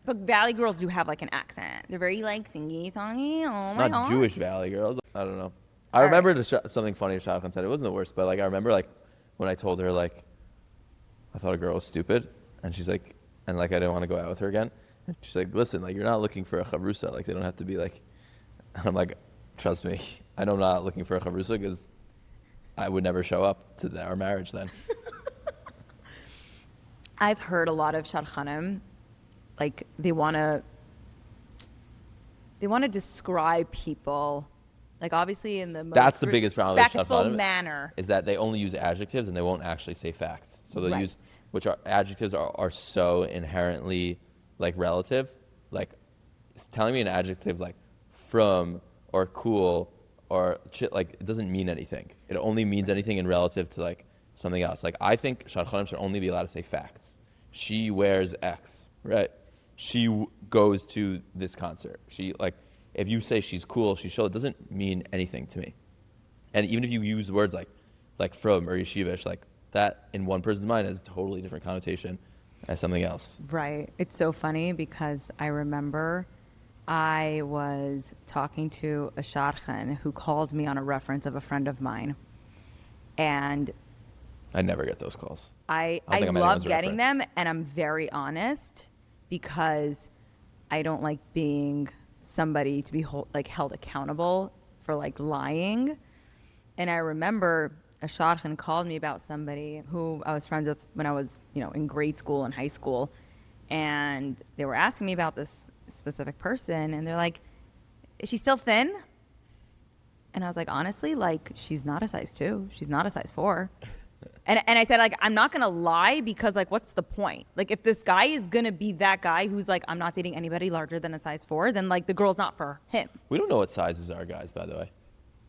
Speaker 1: but valley girls do have like an accent. They're very like singy, songy. Oh my god.
Speaker 2: Not Jewish valley girls. I don't know. I remember something funny Shadchan said. It wasn't the worst, but like I remember like when I told her like I thought a girl was stupid, and she's like, and like I didn't want to go out with her again. And she's like, listen, like you're not looking for a chavrusa. Like they don't have to be like. And I'm like, trust me, I know I'm not looking for a chavrusa because I would never show up to our marriage then.
Speaker 1: I've heard a lot of shadchanim, like they want to describe people, like obviously in the most
Speaker 2: That's the biggest problem with
Speaker 1: respectful
Speaker 2: shadchanim
Speaker 1: manner.
Speaker 2: Is that they only use adjectives and they won't actually say facts. So they'll use, which are adjectives are so inherently like relative, like telling me an adjective like from or cool or like it doesn't mean anything. It only means anything in relative to like something else. Like I think shadchanim should only be allowed to say facts. She wears X, right? She goes to this concert. She like if you say she's cool, she's chill, it doesn't mean anything to me. And even if you use words like from or yeshivish, like that in one person's mind has a totally different connotation as something else.
Speaker 1: Right. It's so funny because I remember I was talking to a shadchan who called me on a reference of a friend of mine. And
Speaker 2: I never get those calls.
Speaker 1: I love getting them, and I'm very honest because I don't like being somebody to be held accountable for like lying. And I remember a shadchan called me about somebody who I was friends with when I was, in grade school and high school. And they were asking me about this specific person, and they're like, is she still thin? And I was like, honestly, like, she's not a size 2. She's not a size 4. And I said, like, I'm not going to lie because, like, what's the point? Like, if this guy is going to be that guy who's like, I'm not dating anybody larger than a size 4, then, like, the girl's not for him.
Speaker 2: We don't know what sizes are, guys, by the way.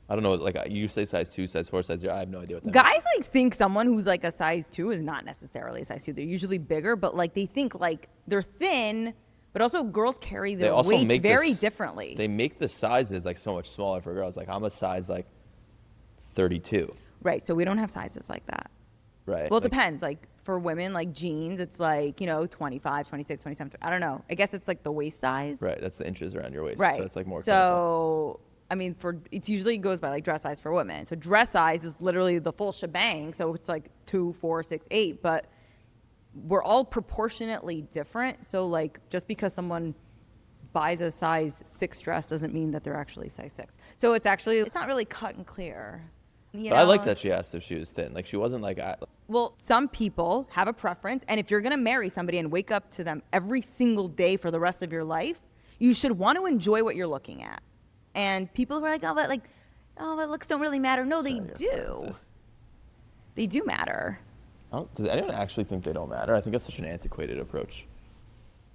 Speaker 2: I don't know. Like, you say size 2, size 4, size 0. I have no idea what that
Speaker 1: guys
Speaker 2: means.
Speaker 1: Like, think someone who's, like, a size 2 is not necessarily a size 2. They're usually bigger, but, like, they think, like, they're thin, but also girls carry their weights very differently.
Speaker 2: They make the sizes, like, so much smaller for girls. Like, I'm a size, like, 32.
Speaker 1: Right, so we don't have sizes like that.
Speaker 2: Right.
Speaker 1: Well, it depends. Like, for women, like, jeans, it's, like, 25, 26, 27. I don't know. I guess it's, like, the waist size.
Speaker 2: Right, that's the inches around your waist.
Speaker 1: Right.
Speaker 2: So it's, like, more
Speaker 1: So, I mean, it usually goes by, like, dress size for women. So dress size is literally the full shebang. So it's, like, 2, 4, 6, 8. But we're all proportionately different. So, like, just because someone buys a size 6 dress doesn't mean that they're actually size 6. So it's not really cut and clear.
Speaker 2: But I like that she asked if she was thin. Like, she wasn't like...
Speaker 1: Well, some people have a preference, and if you're going to marry somebody and wake up to them every single day for the rest of your life, you should want to enjoy what you're looking at. And people who are like, but looks don't really matter. No, they do. They do matter.
Speaker 2: Does anyone actually think they don't matter? I think that's such an antiquated approach.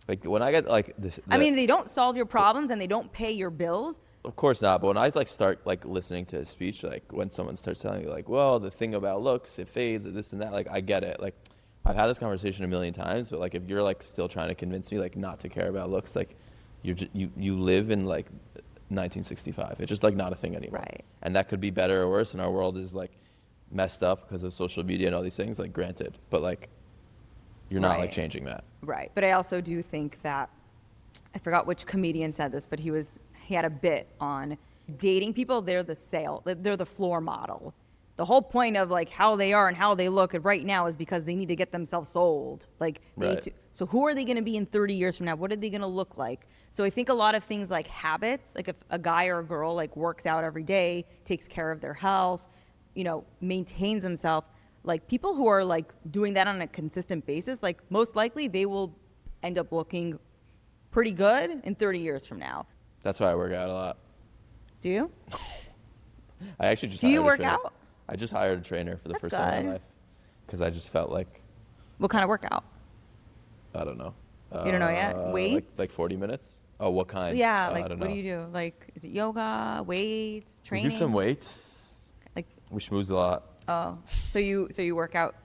Speaker 2: Like, when I get, like...
Speaker 1: I mean, they don't solve your problems, and they don't pay your bills.
Speaker 2: Of course not, but when I like start like listening to a speech, like when someone starts telling you like, well, the thing about looks, it fades, and this and that, like I get it. Like I've had this conversation a million times, but like if you're like still trying to convince me like not to care about looks, like you live in like 1965. It's just like not a thing anymore.
Speaker 1: Right.
Speaker 2: And that could be better or worse, and our world is like messed up because of social media and all these things. Like granted, but like you're not like changing that.
Speaker 1: Right. But I also do think that I forgot which comedian said this, but he had a bit on dating people. They're the floor model. The whole point of like how they are and how they look right now is because they need to get themselves sold. Like, so who are they going to be in 30 years from now? What are they going to look like? So I think a lot of things like habits, like if a guy or a girl like works out every day, takes care of their health, maintains themselves, like people who are like doing that on a consistent basis, like most likely they will end up looking pretty good in 30 years from now.
Speaker 2: That's why I work out a lot.
Speaker 1: Do you?
Speaker 2: I actually just
Speaker 1: Do you work out?
Speaker 2: I just hired a trainer for the first time in my life because I just felt like...
Speaker 1: What kind of workout?
Speaker 2: I don't know.
Speaker 1: You don't know yet? Weights?
Speaker 2: Like 40 minutes? Oh, what kind?
Speaker 1: Yeah,
Speaker 2: I
Speaker 1: like
Speaker 2: don't
Speaker 1: what
Speaker 2: know.
Speaker 1: do you do? Like, is it yoga, weights,
Speaker 2: We
Speaker 1: training?
Speaker 2: do some weights.
Speaker 1: Like,
Speaker 2: We schmooze a lot.
Speaker 1: oh, so you work out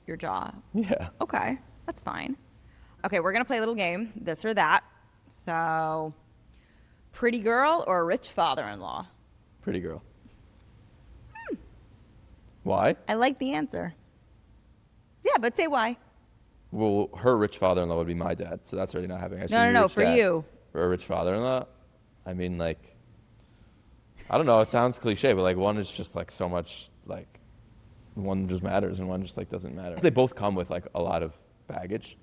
Speaker 1: your jaw.
Speaker 2: Yeah.
Speaker 1: Okay, that's fine. Okay, we're gonna play a little game, this or that. So, pretty girl or rich father-in-law?
Speaker 2: Pretty girl. Why?
Speaker 1: I like the answer. Yeah, but say why.
Speaker 2: Well, her rich father-in-law would be my dad, so that's already not happening. So
Speaker 1: No,
Speaker 2: rich
Speaker 1: for
Speaker 2: dad
Speaker 1: you.
Speaker 2: For a rich father-in-law, I mean, like, I don't know. It sounds cliche, but like one is just like so much like one just matters and one just like doesn't matter. They both come with like a lot of baggage.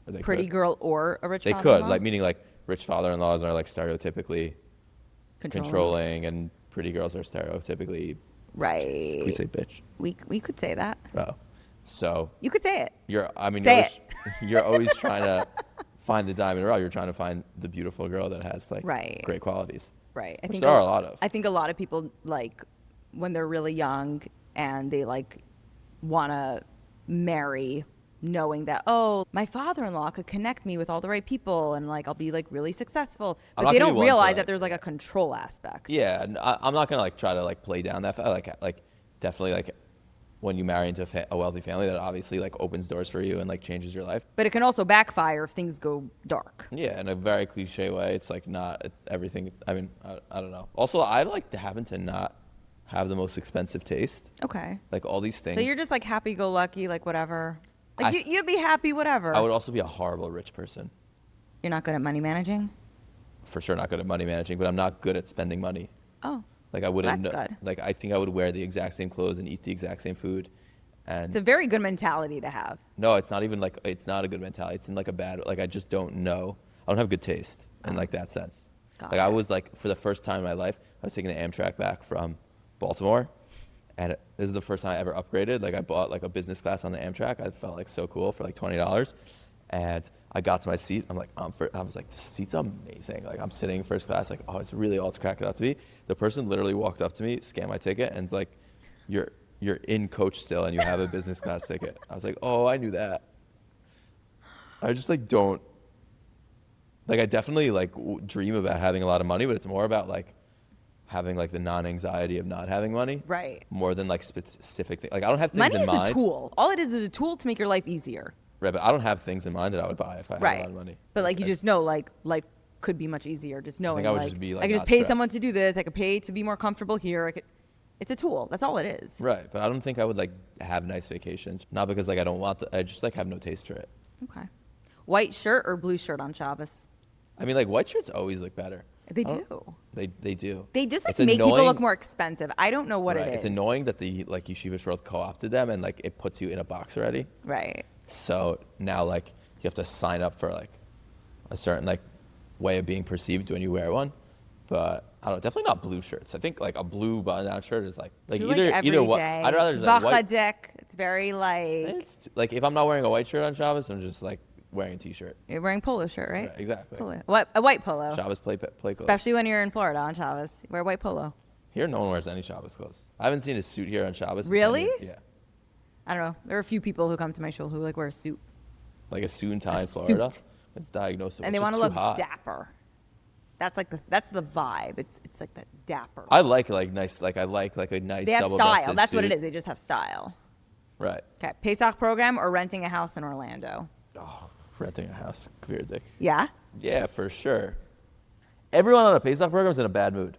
Speaker 2: Or they
Speaker 1: Pretty
Speaker 2: could.
Speaker 1: girl or a rich
Speaker 2: They
Speaker 1: father-in-law?
Speaker 2: could, like, meaning like rich father-in-laws are like stereotypically controlling, and pretty girls are stereotypically.
Speaker 1: Right.
Speaker 2: Can we say bitch?
Speaker 1: We could say that.
Speaker 2: Oh, so
Speaker 1: You could say it.
Speaker 2: you're
Speaker 1: Say
Speaker 2: you're always trying to find the diamond in the rough. You're trying to find the beautiful girl that has like
Speaker 1: Right.
Speaker 2: great qualities.
Speaker 1: Right.
Speaker 2: Which there are a lot of.
Speaker 1: I think a lot of people, like, when they're really young and they, like, want to marry knowing that, oh, my father-in-law could connect me with all the right people and, like, I'll be, like, really successful.
Speaker 2: I'm
Speaker 1: But
Speaker 2: not
Speaker 1: they
Speaker 2: gonna
Speaker 1: don't
Speaker 2: be one to,
Speaker 1: realize
Speaker 2: like-
Speaker 1: that there's, like, a control aspect.
Speaker 2: Yeah, and I'm not gonna like try to like play down that. Like definitely like when you marry into a wealthy family, that obviously like opens doors for you and like changes your life.
Speaker 1: But it can also backfire if things go dark.
Speaker 2: Yeah, in a very cliche way, it's like not everything. I mean, I don't know. Also, I like to happen to not have the most expensive taste.
Speaker 1: Okay.
Speaker 2: Like all these things.
Speaker 1: So you're just, like, happy-go-lucky, like, whatever.
Speaker 2: I-
Speaker 1: Like, you'd be happy, whatever.
Speaker 2: I would also be a horrible rich person.
Speaker 1: You're not good at money managing?
Speaker 2: For sure, not good at money managing, but I'm not good at spending money.
Speaker 1: Oh.
Speaker 2: Like I wouldn't.
Speaker 1: That's good.
Speaker 2: Like I think I would wear the exact same clothes and eat the exact same food. And
Speaker 1: It's a very good mentality to have.
Speaker 2: no, it's not even like it's not a good mentality. It's in like a bad. Like I just don't know. I don't have good taste in like that sense.
Speaker 1: Got
Speaker 2: Like I
Speaker 1: it.
Speaker 2: was like for the first time in my life, I was taking the Amtrak back from Baltimore, and this is the first time I ever upgraded. Like I bought like a business class on the Amtrak. I felt like so cool for like $20, and I got to my seat. I'm like, I was like, this seat's amazing. Like I'm sitting first class. Like, oh, it's really all it's cracked it out to be. The person literally walked up to me, scanned my ticket, and it's like, you're in coach still, and you have a business class ticket. I was like, oh, I knew that. I just like don't. Like I definitely like dream about having a lot of money, but it's more about like having like the non-anxiety of not having money.
Speaker 1: Right.
Speaker 2: More than like specific things. Like I don't have things
Speaker 1: Money
Speaker 2: in
Speaker 1: is
Speaker 2: mind.
Speaker 1: a tool. All it is a tool to make your life easier.
Speaker 2: Right, but I don't have things in mind that I would buy if I had a lot of money.
Speaker 1: But like you
Speaker 2: I-
Speaker 1: just know like life could be much easier just knowing
Speaker 2: I would
Speaker 1: like,
Speaker 2: just be, like,
Speaker 1: I could just
Speaker 2: not
Speaker 1: pay someone
Speaker 2: stressed.
Speaker 1: to do this. I could pay to be more comfortable here. It's a tool. That's all it is.
Speaker 2: Right, but I don't think I would like have nice vacations. Not because like I don't want to. I just like have no taste for it.
Speaker 1: Okay. White shirt or blue shirt on Shabbos?
Speaker 2: I mean, like white shirts always look better.
Speaker 1: They
Speaker 2: I don't-
Speaker 1: do.
Speaker 2: They do.
Speaker 1: They just like
Speaker 2: It's
Speaker 1: make people
Speaker 2: annoying-
Speaker 1: look more expensive. I don't know what
Speaker 2: right.
Speaker 1: it is.
Speaker 2: It's annoying that the like yeshiva world co-opted them and like it puts you in a box already.
Speaker 1: Right.
Speaker 2: So now like you have to sign up for like a certain like way of being perceived when you wear one. But I don't know, definitely not blue shirts. I think like a blue button-down shirt is like
Speaker 1: Too,
Speaker 2: either what
Speaker 1: everyday.
Speaker 2: I'd rather
Speaker 1: It's
Speaker 2: just like white.
Speaker 1: vachadik. It's very like
Speaker 2: It's like if I'm not wearing a white shirt on Shabbos, I'm just like wearing a t-shirt.
Speaker 1: you're wearing polo shirt, right?
Speaker 2: Right, exactly.
Speaker 1: Polo. What a white polo.
Speaker 2: Shabbos play clothes.
Speaker 1: Especially when you're in Florida on Shabbos. Wear white polo.
Speaker 2: Here, no one wears any Shabbos clothes. I haven't seen a suit here on Shabbos.
Speaker 1: Really?
Speaker 2: Yeah.
Speaker 1: I don't know. There are a few people who come to my shul who like wear a suit.
Speaker 2: Like a suit and tie in
Speaker 1: suit.
Speaker 2: Florida. It's diagnosed.
Speaker 1: And they want to look dapper. That's like that's the vibe. It's like that dapper.
Speaker 2: I like nice. Like I like a nice.
Speaker 1: They have
Speaker 2: double
Speaker 1: style.
Speaker 2: breasted
Speaker 1: That's what it
Speaker 2: suit.
Speaker 1: is. They just have style.
Speaker 2: Right.
Speaker 1: Okay. Pesach program or renting a house in Orlando?
Speaker 2: Oh, renting a house, clear dick.
Speaker 1: Yeah.
Speaker 2: Yeah, for sure. Everyone on a Pesach program is in a bad mood.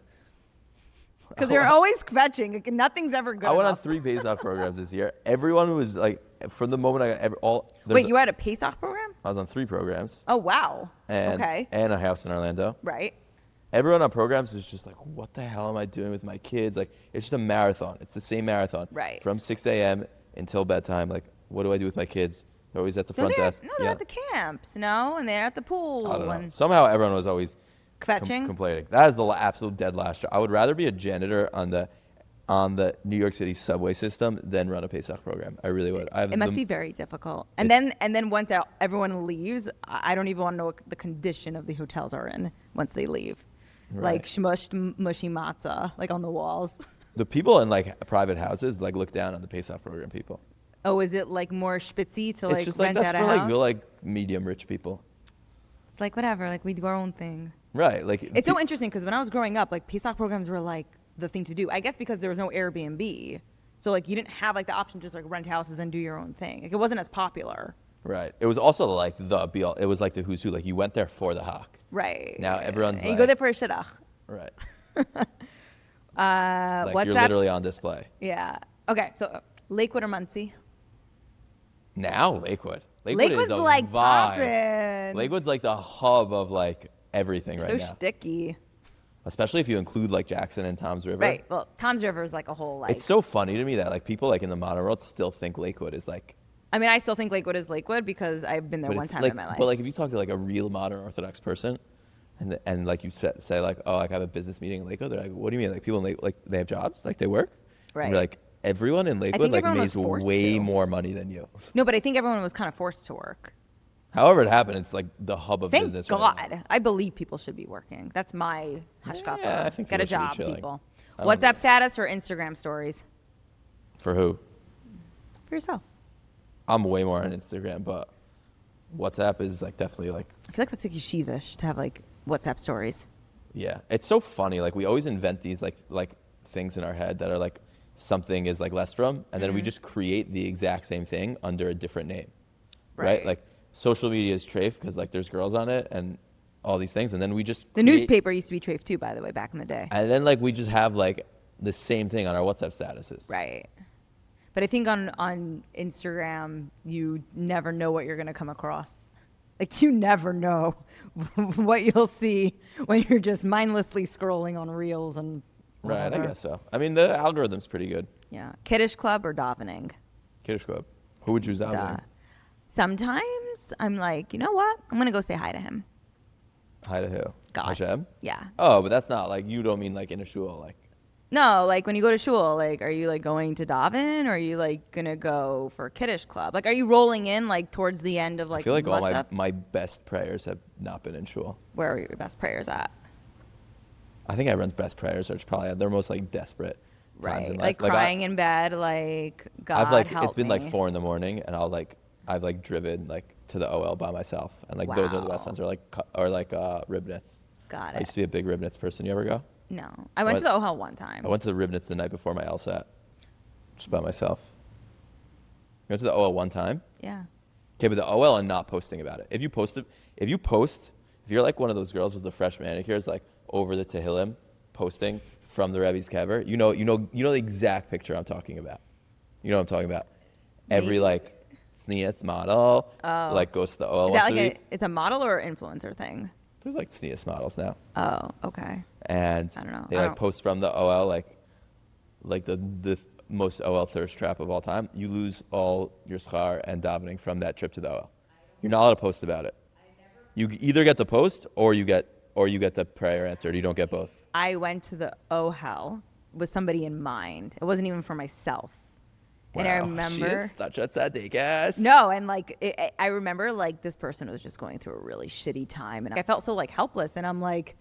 Speaker 1: Because they're always kvetching. Like, nothing's ever good
Speaker 2: I went on
Speaker 1: enough.
Speaker 2: 3 Pesach programs this year. Everyone was like, from the moment
Speaker 1: Wait, you had a Pesach program?
Speaker 2: I was on 3 programs.
Speaker 1: Oh, wow.
Speaker 2: And,
Speaker 1: okay.
Speaker 2: and a house in Orlando.
Speaker 1: Right.
Speaker 2: Everyone on programs is just like, what the hell am I doing with my kids? Like, it's just a marathon. It's the same marathon.
Speaker 1: Right.
Speaker 2: From 6 a.m. until bedtime. Like, what do I do with my kids? They're always at the front desk.
Speaker 1: No, they're at the camps, no? And they're at the pool.
Speaker 2: I don't know.
Speaker 1: and
Speaker 2: Somehow everyone was always
Speaker 1: Kvetching?
Speaker 2: complaining. That is the absolute dead last job. I would rather be a janitor on the New York City subway system than run a Pesach program. I really would.
Speaker 1: It must be very difficult. And then once everyone leaves, I don't even want to know what the condition of the hotels are in once they leave.
Speaker 2: Right.
Speaker 1: Like shmushed mushy matzah, like on the walls.
Speaker 2: The people in like private houses like look down on the Pesach program people.
Speaker 1: Oh, is it like more spitzy to
Speaker 2: It's
Speaker 1: like
Speaker 2: just like
Speaker 1: rent
Speaker 2: that's
Speaker 1: out a
Speaker 2: for
Speaker 1: house?
Speaker 2: like medium rich people.
Speaker 1: It's like whatever. Like we do our own thing.
Speaker 2: Right. Like
Speaker 1: It's so interesting because when I was growing up, like Pesach programs were like the thing to do. I guess because there was no Airbnb, so like you didn't have like the option to just like rent houses and do your own thing. Like it wasn't as popular.
Speaker 2: Right. It was also like the be all. It was like the who's who. Like you went there for the hawk.
Speaker 1: Right.
Speaker 2: Now everyone's
Speaker 1: and
Speaker 2: like,
Speaker 1: you go there for a shidduch.
Speaker 2: right.
Speaker 1: Like
Speaker 2: Like you're literally on display.
Speaker 1: Yeah. Okay. So Lakewood or Muncie?
Speaker 2: Now Lakewood.
Speaker 1: Lakewood's
Speaker 2: is a
Speaker 1: like
Speaker 2: vibe.
Speaker 1: poppin'.
Speaker 2: Lakewood's like the hub of like everything right
Speaker 1: So
Speaker 2: now.
Speaker 1: sticky.
Speaker 2: Especially if you include like Jackson and Tom's River.
Speaker 1: Right. Well, Tom's River is like a whole like.
Speaker 2: It's so funny to me that like people like in the modern world still think Lakewood is like.
Speaker 1: I mean, I still think Lakewood is Lakewood because I've been there
Speaker 2: But
Speaker 1: one
Speaker 2: it's
Speaker 1: time
Speaker 2: like,
Speaker 1: in my life.
Speaker 2: but like if you talk to like a real modern Orthodox person, and like you say like, oh, like I have a business meeting in Lakewood, they're like, what do you mean? Like people in like they have jobs, like they work.
Speaker 1: Right.
Speaker 2: And you're like everyone in Lakewood
Speaker 1: think
Speaker 2: like
Speaker 1: everyone
Speaker 2: makes
Speaker 1: was forced
Speaker 2: way
Speaker 1: to.
Speaker 2: more money than you.
Speaker 1: No, but I think everyone was kind of forced to work.
Speaker 2: However it happened, it's like the hub of
Speaker 1: Thank
Speaker 2: business.
Speaker 1: God.
Speaker 2: Right now.
Speaker 1: I believe people should be working. That's my hashkafa.
Speaker 2: Yeah, I think
Speaker 1: Get a
Speaker 2: people should be
Speaker 1: job,
Speaker 2: chilling.
Speaker 1: people.
Speaker 2: I don't
Speaker 1: WhatsApp
Speaker 2: know.
Speaker 1: status or Instagram stories?
Speaker 2: For who?
Speaker 1: For yourself.
Speaker 2: I'm way more on Instagram, but WhatsApp is like definitely like
Speaker 1: I feel like that's like yeshivish to have like WhatsApp stories.
Speaker 2: yeah. It's so funny. Like we always invent these like things in our head that are like something is like less from, and then we just create the exact same thing under a different name, right? Like social media is trafe because like there's girls on it and all these things, and then we just
Speaker 1: The newspaper used to be Trafe too, by the way, back in the day.
Speaker 2: and then like we just have like the same thing on our WhatsApp statuses.
Speaker 1: Right. But I think on Instagram, you never know what you're going to come across. Like, you never know what you'll see when you're just mindlessly scrolling on Reels and
Speaker 2: Right,
Speaker 1: whatever.
Speaker 2: I guess so. I mean, the algorithm's pretty good.
Speaker 1: Yeah. Kiddush club or davening?
Speaker 2: Kiddush Club. Who would choose that
Speaker 1: Duh.
Speaker 2: one?
Speaker 1: Sometimes I'm like, you know what? I'm going to go say hi to him.
Speaker 2: Hi to who?
Speaker 1: God.
Speaker 2: Hashem?
Speaker 1: Yeah.
Speaker 2: Oh, but that's not like, you don't mean like in a shul, like.
Speaker 1: No, like when you go to shul, like, are you like going to daven or are you like going to go for Kiddush club? Like, are you rolling in like towards the end of like
Speaker 2: I feel like all
Speaker 1: Musaf?
Speaker 2: my best prayers have not been in shul.
Speaker 1: Where are your best prayers at?
Speaker 2: I think everyone's best prayers are probably at their most like desperate times in life.
Speaker 1: Like crying in bed, like God
Speaker 2: I've like
Speaker 1: help
Speaker 2: it's been
Speaker 1: me.
Speaker 2: like 4 a.m. and I've like driven like to the Ohel by myself, and like those are the best
Speaker 1: Wow.
Speaker 2: ones, or like Ribnitz.
Speaker 1: Got
Speaker 2: I
Speaker 1: it.
Speaker 2: used to be a big Ribnitz person. You ever go?
Speaker 1: No, I went to
Speaker 2: What?
Speaker 1: the Ohel one time.
Speaker 2: I went to the Ribnitz the night before my LSAT, just by myself. I went to the OL one time.
Speaker 1: Yeah.
Speaker 2: Okay, but the OL and not posting about it. If you post, if you're like one of those girls with the fresh manicures, like over the Tehillim, posting from the Rebbe's kever, you know the exact picture I'm talking about. You know what I'm talking about. Every
Speaker 1: Maybe.
Speaker 2: like sneeth model like goes to the OL
Speaker 1: Is
Speaker 2: once
Speaker 1: that
Speaker 2: a
Speaker 1: like
Speaker 2: week.
Speaker 1: it's a model or influencer thing?
Speaker 2: There's like sneeth models now,
Speaker 1: Oh, okay.
Speaker 2: and
Speaker 1: I don't know.
Speaker 2: they
Speaker 1: I
Speaker 2: like
Speaker 1: don't-
Speaker 2: post from the OL like the most OL thirst trap of all time. You lose all your schar and davening from that trip to the OL. You're not allowed to post about it. You either get the post or you get the prayer answered. You don't get both.
Speaker 1: I went to the Ohel with somebody in mind. It wasn't even for myself. And I
Speaker 2: Wow,
Speaker 1: remember.
Speaker 2: shit, such a tzaddik ass.
Speaker 1: No, and like I remember like this person was just going through a really shitty time, and I felt so like helpless. And I'm like,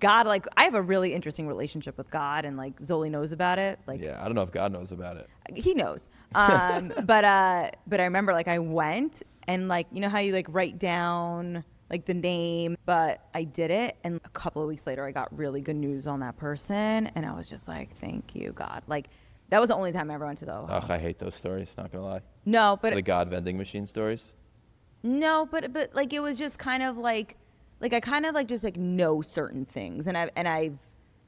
Speaker 1: God, like I have a really interesting relationship with God, and like Zoli knows about it. Like,
Speaker 2: Yeah, I don't know if God knows about it.
Speaker 1: he knows. But I remember like I went and like you know how you like write down like the name, but I did it, and a couple of weeks later I got really good news on that person, and I was just like, thank you, God. Like that was the only time I ever went to the Ohel.
Speaker 2: Ugh, I hate those stories. Not gonna lie.
Speaker 1: No, but
Speaker 2: The God vending machine stories.
Speaker 1: no, but like it was just kind of like I kind of like just like know certain things, and I've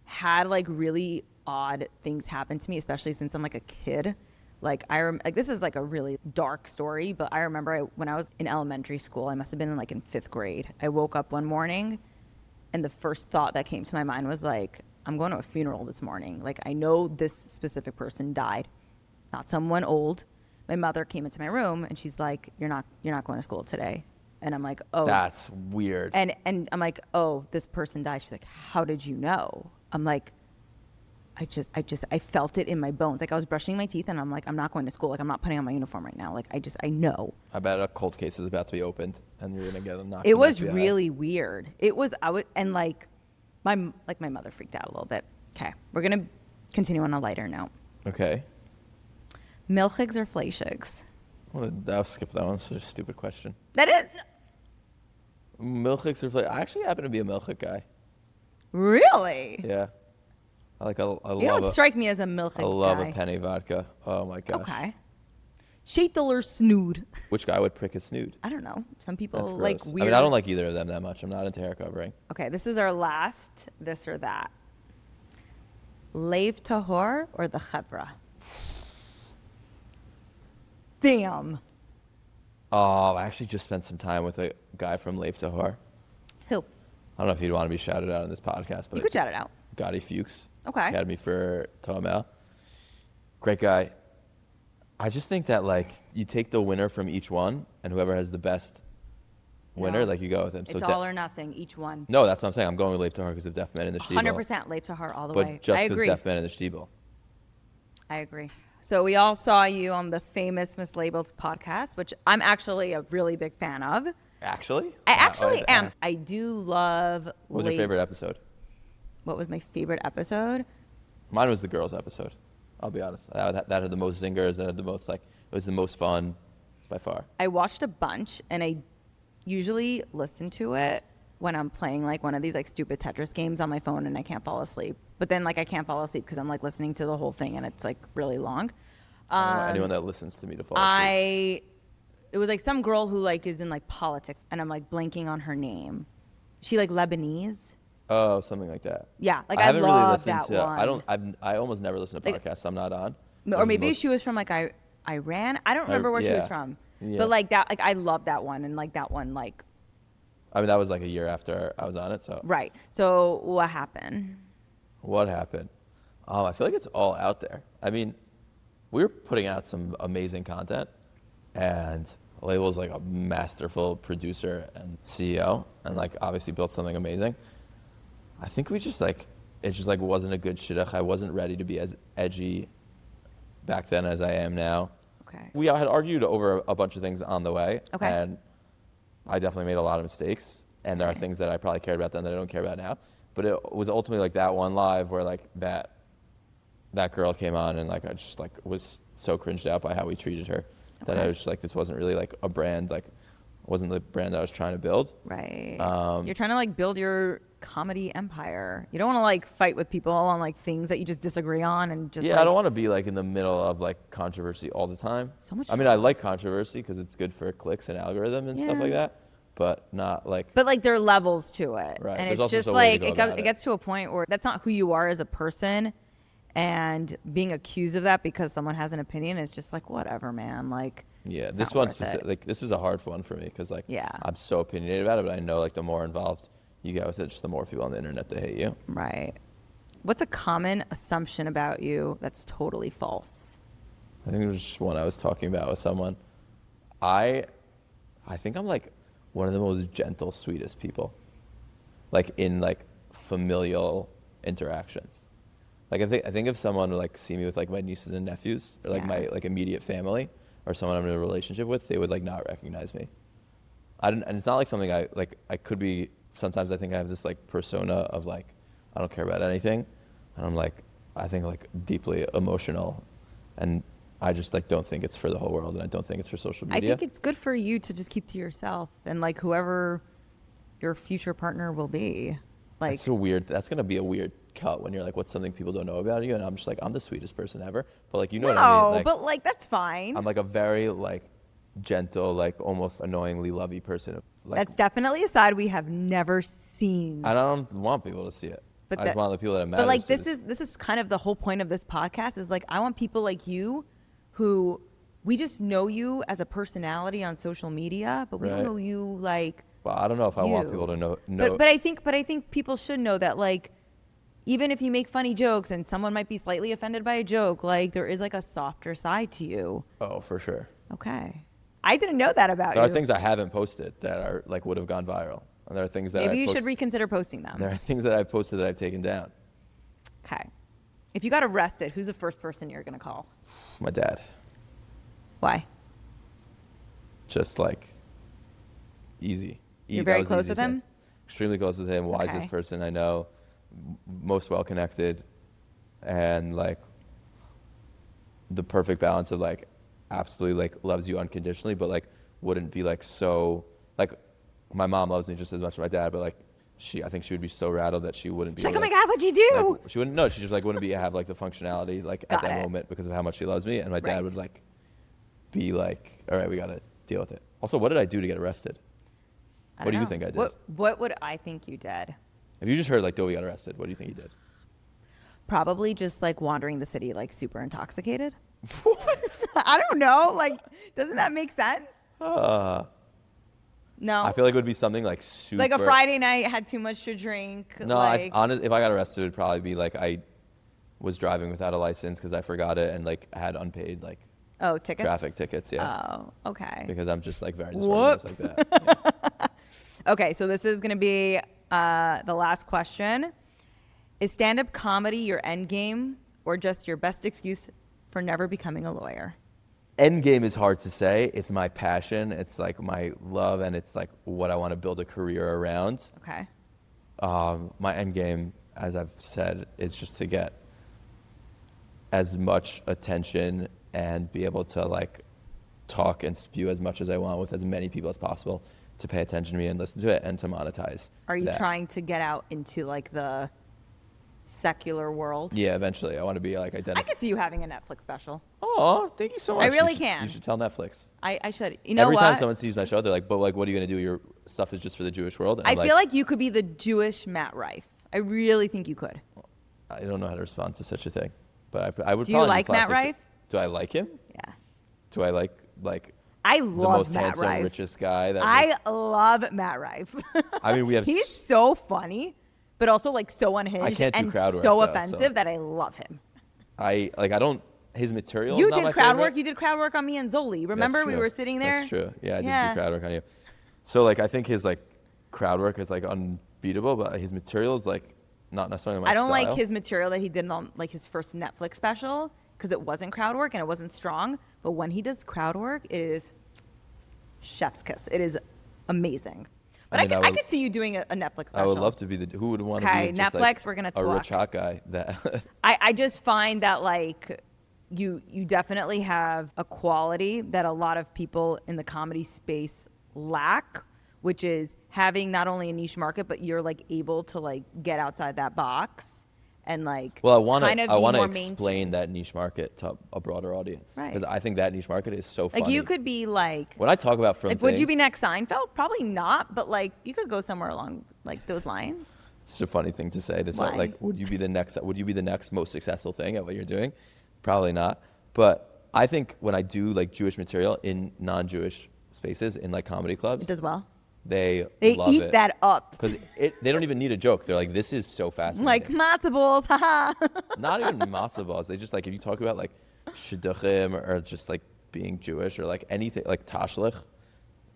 Speaker 1: had like really odd things happen to me, especially since I'm like a kid. Like like this is like a really dark story, but I remember when I was in elementary school, I must have been like in 5th grade. I woke up one morning, and the first thought that came to my mind was like, I'm going to a funeral this morning. Like I know this specific person died, not someone old. My mother came into my room and she's like, "You're not going to school today." And I'm like, "Oh."
Speaker 2: That's weird.
Speaker 1: And I'm like, "Oh, this person died." She's like, "How did you know?" I'm like, I felt it in my bones. Like I was brushing my teeth and I'm like, I'm not going to school. Like I'm not putting on my uniform right now. Like I know.
Speaker 2: I bet a cold case is about to be opened, and you're gonna get a knock.
Speaker 1: It
Speaker 2: from
Speaker 1: was
Speaker 2: FBI.
Speaker 1: really weird. And like my mother freaked out a little bit. Okay, we're gonna continue on a lighter note.
Speaker 2: Okay.
Speaker 1: Milchigs or fleischigs?
Speaker 2: I'll skip that one. It's such a stupid question.
Speaker 1: That is
Speaker 2: Milchigs or flavor? I actually happen to be a milchig guy.
Speaker 1: really.
Speaker 2: Yeah. I
Speaker 1: You
Speaker 2: love
Speaker 1: don't strike me as a milchigs guy.
Speaker 2: I love a penny vodka. Oh my gosh.
Speaker 1: Okay. Sheetal or snood?
Speaker 2: Which guy would prick his snood?
Speaker 1: I don't know. Some people
Speaker 2: That's
Speaker 1: like
Speaker 2: gross.
Speaker 1: weird.
Speaker 2: I mean, I don't like either of them that much. I'm not into hair covering.
Speaker 1: Okay, this is our last this or that. Leiv tahor or the chevra? Damn.
Speaker 2: Oh, I actually just spent some time with a guy from Leif Tahar.
Speaker 1: Who?
Speaker 2: I don't know if he'd want to be shouted out on this podcast, but
Speaker 1: You could shout it out.
Speaker 2: Gotti Fuchs.
Speaker 1: Okay.
Speaker 2: Academy for TORAH. Great guy. I just think that like you take the winner from each one, and whoever has the best winner,
Speaker 1: No.
Speaker 2: like you go with him.
Speaker 1: It's all or nothing, each one.
Speaker 2: No, that's what I'm saying. I'm going with Leif Tahar because of Deaf Men in the Shtiebel.
Speaker 1: 100% Leiv tahor all the
Speaker 2: But
Speaker 1: way.
Speaker 2: just
Speaker 1: I
Speaker 2: because
Speaker 1: agree.
Speaker 2: Deaf Men in the Shtiebel.
Speaker 1: I agree. So we all saw you on the famous Mislabeled podcast, which I'm actually a really big fan of.
Speaker 2: Actually?
Speaker 1: I actually am. I do love.
Speaker 2: What was your favorite episode?
Speaker 1: What was my favorite episode?
Speaker 2: Mine was the girls episode. I'll be honest. That had the most zingers. That had the most it was the most fun by far.
Speaker 1: I watched a bunch, and I usually listen to it when I'm playing like one of these like stupid Tetris games on my phone, and I can't fall asleep. But then like I can't fall asleep because I'm like listening to the whole thing, and it's like really long.
Speaker 2: I don't want anyone that listens to me to fall asleep.
Speaker 1: It was like some girl who like is in like politics, and I'm like blanking on her name. She like Lebanese.
Speaker 2: Oh, something like that.
Speaker 1: Yeah, like
Speaker 2: I haven't really
Speaker 1: love
Speaker 2: listened
Speaker 1: that
Speaker 2: to.
Speaker 1: one.
Speaker 2: I almost never listen to
Speaker 1: Like-
Speaker 2: podcasts I'm not on.
Speaker 1: Or maybe she was from like Iran. I don't remember where she was
Speaker 2: yeah.
Speaker 1: from.
Speaker 2: Yeah.
Speaker 1: But like that, like I love that one, and like that one, like
Speaker 2: I mean, that was like a year after I was on it. So
Speaker 1: right. So what happened?
Speaker 2: what happened? I feel like it's all out there. I mean, we were putting out some amazing content, and Label's like a masterful producer and CEO, and like obviously built something amazing. I think we just like it just like wasn't a good shidduch. I wasn't ready to be as edgy back then as I am now.
Speaker 1: Okay.
Speaker 2: We had argued over a bunch of things on the way,
Speaker 1: Okay.
Speaker 2: and I definitely made a lot of mistakes, and there are
Speaker 1: Okay.
Speaker 2: things that I probably cared about then that I don't care about now. But it was ultimately like that one live where like that girl came on, and like I just like was so cringed out by how we treated her that I
Speaker 1: Okay.
Speaker 2: was just like, this wasn't really like a brand, like wasn't the brand I was trying to build.
Speaker 1: Right.
Speaker 2: Um,
Speaker 1: You're trying to like build your comedy empire. You don't want to like fight with people on like things that you just disagree on and just
Speaker 2: Yeah,
Speaker 1: like,
Speaker 2: I don't want to be like in the middle of like controversy all the time.
Speaker 1: So much
Speaker 2: I mean, I like controversy because it's good for clicks and algorithm and stuff
Speaker 1: Yeah.
Speaker 2: like that, but not like.
Speaker 1: But like there are levels to it.
Speaker 2: Right.
Speaker 1: And
Speaker 2: There's
Speaker 1: it's
Speaker 2: also
Speaker 1: just
Speaker 2: a way to
Speaker 1: like
Speaker 2: go
Speaker 1: it
Speaker 2: about it.
Speaker 1: gets to a point where that's not who you are as a person, and being accused of that because someone has an opinion is just like whatever, man. Like
Speaker 2: Yeah,
Speaker 1: it's
Speaker 2: this
Speaker 1: not
Speaker 2: one
Speaker 1: worth
Speaker 2: specific,
Speaker 1: it.
Speaker 2: like this is a hard one for me because like
Speaker 1: Yeah.
Speaker 2: I'm so opinionated about it, but I know like the more involved you get with it, just the more people on the internet that hate you.
Speaker 1: Right. What's a common assumption about you that's totally false?
Speaker 2: I think it was just one I was talking about with someone. I think I'm like one of the most gentle, sweetest people, like in like familial interactions. Like I think if someone would like see me with like my nieces and nephews or like
Speaker 1: Yeah.
Speaker 2: my like immediate family or someone I'm in a relationship with, they would like not recognize me. And it's not like something I could be. Sometimes I think I have this like persona of like I don't care about anything, and I'm like I think like deeply emotional, and I just like don't think it's for the whole world, and I don't think it's for social
Speaker 1: I
Speaker 2: media.
Speaker 1: think it's good for you to just keep to yourself and like whoever your future partner will be. Like
Speaker 2: It's so weird. That's gonna be a weird cut when you're like, what's something people don't know about you? And I'm just like, I'm the sweetest person ever. But like, you know what I mean? Like,
Speaker 1: but like that's fine.
Speaker 2: I'm like a very like gentle, like almost annoyingly lovey person. Like,
Speaker 1: That's definitely a side we have never seen.
Speaker 2: and I don't want people to see it.
Speaker 1: But
Speaker 2: I just
Speaker 1: that-
Speaker 2: want the people that matter.
Speaker 1: But like this is kind of the whole point of this podcast is like I want people like you who we just know you as a personality on social media, but we don't
Speaker 2: Right.
Speaker 1: know you like
Speaker 2: Well, I don't know if I want
Speaker 1: you.
Speaker 2: people to know.
Speaker 1: But I think people should know that like even if you make funny jokes and someone might be slightly offended by a joke, like there is like a softer side to you.
Speaker 2: Oh, for sure.
Speaker 1: Okay. I didn't know that about
Speaker 2: There
Speaker 1: you.
Speaker 2: are things I haven't posted that are like would have gone viral, and there are things that
Speaker 1: Maybe
Speaker 2: I
Speaker 1: you should reconsider posting them.
Speaker 2: There are things that I've posted that I've taken down.
Speaker 1: Okay. If you got arrested, who's the first person you're going to call?
Speaker 2: My dad,
Speaker 1: Why?
Speaker 2: just like easy.
Speaker 1: You're
Speaker 2: That
Speaker 1: very
Speaker 2: was the
Speaker 1: close with
Speaker 2: easiest
Speaker 1: him?
Speaker 2: answer. Extremely close with him. Wisest
Speaker 1: Okay.
Speaker 2: person I know, most well connected, and like the perfect balance of like absolutely like loves you unconditionally, but like wouldn't be like so like my mom loves me just as much as my dad, but like I think she would be so rattled that she wouldn't be
Speaker 1: She's like,
Speaker 2: able
Speaker 1: oh my
Speaker 2: to,
Speaker 1: God, what'd you do?
Speaker 2: like, she wouldn't, no, she just like wouldn't be have like the functionality like at that moment because of how much she loves me. And my dad would like be like, all right, we got to deal with it. Also, what did I do to get arrested? What do you think I did?
Speaker 1: What would I think you did?
Speaker 2: If you just heard like Dovie got arrested, what do you think he did?
Speaker 1: Probably just like wandering the city like super intoxicated. What? I don't know. Like, doesn't that make sense? No.
Speaker 2: I feel like it would be something like super.
Speaker 1: Like a Friday night, had too much to drink.
Speaker 2: No,
Speaker 1: like,
Speaker 2: if I got arrested, it would probably be like I was driving without a license because I forgot it and like had unpaid like
Speaker 1: tickets?
Speaker 2: traffic tickets. Yeah.
Speaker 1: Oh, okay.
Speaker 2: Because I'm just like very disorganized like that. Yeah.
Speaker 1: Okay, so this is going to be the last question. Is stand-up comedy your end game or just your best excuse for never becoming a lawyer?
Speaker 2: End game is hard to say. It's my passion. It's like my love, and it's like what I want to build a career around.
Speaker 1: Okay.
Speaker 2: My end game, as I've said, is just to get as much attention and be able to like talk and spew as much as I want with as many people as possible to pay attention to me and listen to it and to monetize.
Speaker 1: Are you trying to get out into like the secular world?
Speaker 2: Yeah, eventually. I want to be like
Speaker 1: I could see you having a Netflix special.
Speaker 2: Oh, thank you so much.
Speaker 1: I really can.
Speaker 2: You should tell Netflix.
Speaker 1: I should. You know
Speaker 2: Every
Speaker 1: what?
Speaker 2: time someone sees my show, they're like, but like, what are you going to do? Your stuff is just for the Jewish world? And
Speaker 1: I feel like you could be the Jewish Matt Rife. I really think you could.
Speaker 2: I don't know how to respond to such a thing, but I would.
Speaker 1: Do you like Matt Rife?
Speaker 2: Do I like him?
Speaker 1: Yeah.
Speaker 2: Do I like
Speaker 1: I
Speaker 2: the
Speaker 1: love
Speaker 2: most
Speaker 1: Matt
Speaker 2: handsome,
Speaker 1: Rife.
Speaker 2: richest guy?
Speaker 1: I love Matt Rife.
Speaker 2: I mean, we have.
Speaker 1: He's so funny, but also like so unhinged
Speaker 2: I can't do
Speaker 1: and
Speaker 2: crowd work,
Speaker 1: so
Speaker 2: though,
Speaker 1: offensive that I love him.
Speaker 2: I don't. His material.
Speaker 1: You
Speaker 2: is not
Speaker 1: did
Speaker 2: my
Speaker 1: crowd
Speaker 2: favorite.
Speaker 1: work. You did crowd work on me and Zoli. Remember we were sitting there?
Speaker 2: That's true. Yeah, I did do crowd work on you. So like, I think his like crowd work is like unbeatable, but his material is like not necessarily my style.
Speaker 1: I don't like his material that he did on like his first Netflix special because it wasn't crowd work and it wasn't strong. But when he does crowd work, it is chef's kiss. It is amazing. But I could see you doing a Netflix special.
Speaker 2: I would love to be who would want to be just
Speaker 1: Netflix,
Speaker 2: like
Speaker 1: we're gonna
Speaker 2: a
Speaker 1: talk.
Speaker 2: rich hot guy that
Speaker 1: I just find that like you definitely have a quality that a lot of people in the comedy space lack, which is having not only a niche market, but you're like able to like get outside that box and like
Speaker 2: I want to
Speaker 1: explain
Speaker 2: explain that niche market to a broader audience because I think that niche market is so funny.
Speaker 1: Like you could be like
Speaker 2: when I talk about frum
Speaker 1: like, would you be next Seinfeld? Probably not, but like you could go somewhere along like those lines.
Speaker 2: It's a funny thing to say. To say like, would you be the next most successful thing at what you're doing? Probably not. But I think when I do like Jewish material in non-Jewish spaces in like comedy clubs,
Speaker 1: it does well.
Speaker 2: They love
Speaker 1: eat
Speaker 2: it
Speaker 1: that up
Speaker 2: because they don't even need a joke. They're like, this is so fascinating.
Speaker 1: Like matzo balls, haha.
Speaker 2: Not even matzo balls. They just like if you talk about like shidduchim or just like being Jewish or like anything like tashlich,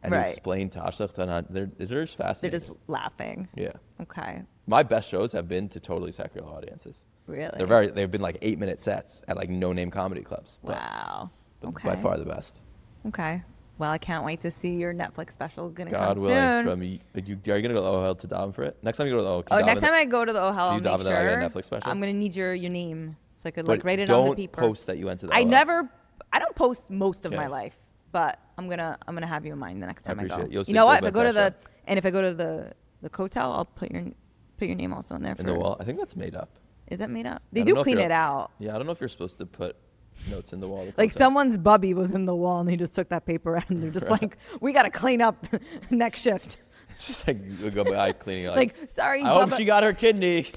Speaker 2: and you explain tashlich to not, they're just fascinating.
Speaker 1: They're just laughing.
Speaker 2: Yeah.
Speaker 1: Okay.
Speaker 2: My best shows have been to totally secular audiences.
Speaker 1: Really?
Speaker 2: They've been like 8-minute sets at like no-name comedy clubs.
Speaker 1: Wow.
Speaker 2: But by far the best.
Speaker 1: Okay. Well, I can't wait to see your Netflix special. Gonna
Speaker 2: God
Speaker 1: come
Speaker 2: willing,
Speaker 1: soon.
Speaker 2: are you gonna go to Ohel to daven for it? Next time you go to the
Speaker 1: Ohel. Next time I go to the Ohel, I'll make
Speaker 2: daven that I
Speaker 1: sure.
Speaker 2: got a Netflix special?
Speaker 1: I'm gonna need your name so I could like write it on the paper.
Speaker 2: Don't post that you went to the Ohel.
Speaker 1: I don't post most of my life, but I'm gonna have you in mind the next time I go.
Speaker 2: Appreciate it.
Speaker 1: You know what? If I go to the Kotel, I'll put your name also in there.
Speaker 2: In the wall. I think that's made up.
Speaker 1: Is that made up? They do clean it out.
Speaker 2: Yeah, I don't know if you're supposed to put notes in the wall.
Speaker 1: Like someone's bubby was in the wall and he just took that paper out and they're just like, we got to clean up next shift.
Speaker 2: It's just like you go by cleaning out.
Speaker 1: Like, sorry,
Speaker 2: I hope she got her kidney.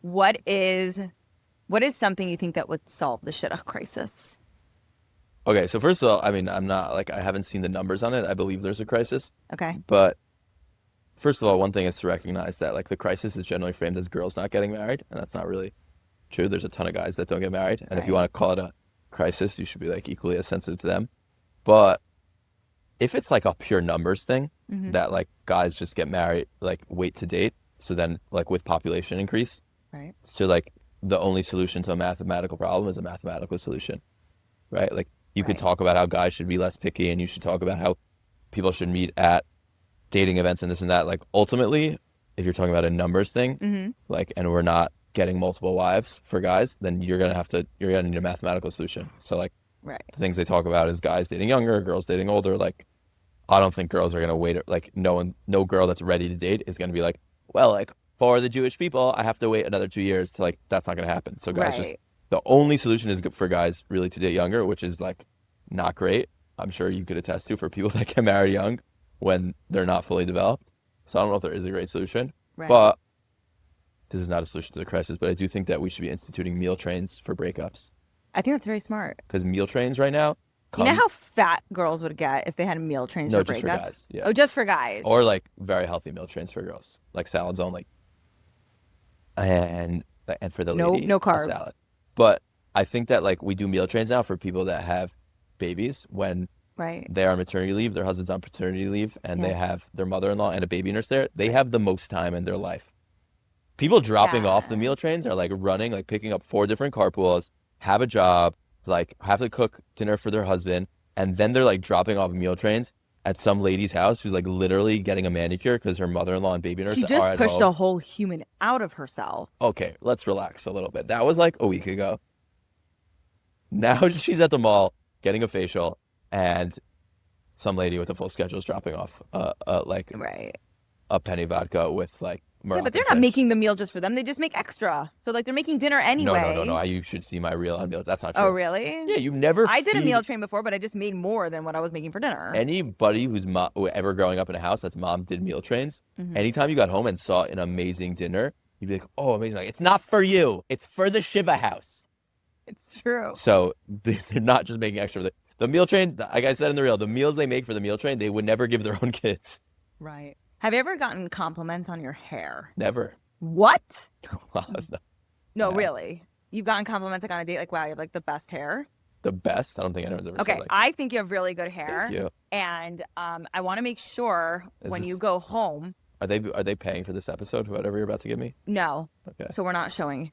Speaker 1: What is something you think that would solve the Shidduch crisis?
Speaker 2: Okay, so first of all, I mean, I haven't seen the numbers on it. I believe there's a crisis.
Speaker 1: Okay.
Speaker 2: But first of all, one thing is to recognize that like the crisis is generally framed as girls not getting married, and that's not really true. There's a ton of guys that don't get married, and if you want to call it a crisis, you should be like equally as sensitive to them. But if it's like a pure numbers thing, that like guys just get married, like wait to date, so then like with population increase,
Speaker 1: right?
Speaker 2: So like the only solution to a mathematical problem is a mathematical solution, right? Like you could talk about how guys should be less picky, and you should talk about how people should meet at dating events and this and that. Like ultimately, if you're talking about a numbers thing, like, and we're not getting multiple wives for guys, then you're gonna need a mathematical solution. So like
Speaker 1: Right.
Speaker 2: the things they talk about is guys dating younger, girls dating older. Like I don't think girls are gonna wait. Like no girl that's ready to date is gonna be like, well, like for the Jewish people, I have to wait another 2 years to like. That's not gonna happen. So guys, just the only solution is good for guys really to date younger, which is like not great. I'm sure you could attest to for people that get married young when they're not fully developed. So I don't know if there is a great solution, but this is not a solution to the crisis. But I do think that we should be instituting meal trains for breakups.
Speaker 1: I think that's very smart.
Speaker 2: Because meal trains right now.
Speaker 1: You know how fat girls would get if they had meal trains for breakups? No,
Speaker 2: just for guys. Yeah.
Speaker 1: Oh, just for guys.
Speaker 2: Or like very healthy meal trains for girls, like salads only. And for the lady,
Speaker 1: no carbs.
Speaker 2: A salad. But I think that like we do meal trains now for people that have babies when they are on maternity leave, their husband's on paternity leave, and they have their mother-in-law and a baby nurse there. They have the most time in their life. People dropping off the meal trains are like running, like picking up 4 different carpools, have a job, like have to cook dinner for their husband, and then they're like dropping off meal trains at some lady's house who's like literally getting a manicure because her mother-in-law and baby nurse are at home. She just
Speaker 1: pushed a whole human out of herself.
Speaker 2: Okay, let's relax a little bit. That was like a week ago. Now she's at the mall getting a facial, and some lady with a full schedule is dropping off a penny vodka with like Moroccan
Speaker 1: but they're not making the meal just for them. They just make extra. So like they're making dinner anyway.
Speaker 2: No. You should see my reel on meal. That's not true.
Speaker 1: Oh, really?
Speaker 2: Yeah, you never.
Speaker 1: I did a meal train before, but I just made more than what I was making for dinner.
Speaker 2: Anybody who's ever growing up in a house that's mom did meal trains, anytime you got home and saw an amazing dinner, you'd be like, oh, amazing. Like, it's not for you. It's for the Shiva house.
Speaker 1: It's true.
Speaker 2: So they're not just making extra. The meal train, like I said in the reel, the meals they make for the meal train, they would never give their own kids.
Speaker 1: Right. Have you ever gotten compliments on your hair?
Speaker 2: Never.
Speaker 1: What?
Speaker 2: No,
Speaker 1: really? You've gotten compliments like on a date, like, wow, you have like the best hair?
Speaker 2: The best? I don't think anyone's ever said like.
Speaker 1: I think you have really good hair.
Speaker 2: Thank you.
Speaker 1: And I want to make sure you go home.
Speaker 2: Are they paying for this episode, whatever you're about to give me?
Speaker 1: No.
Speaker 2: Okay.
Speaker 1: So we're not showing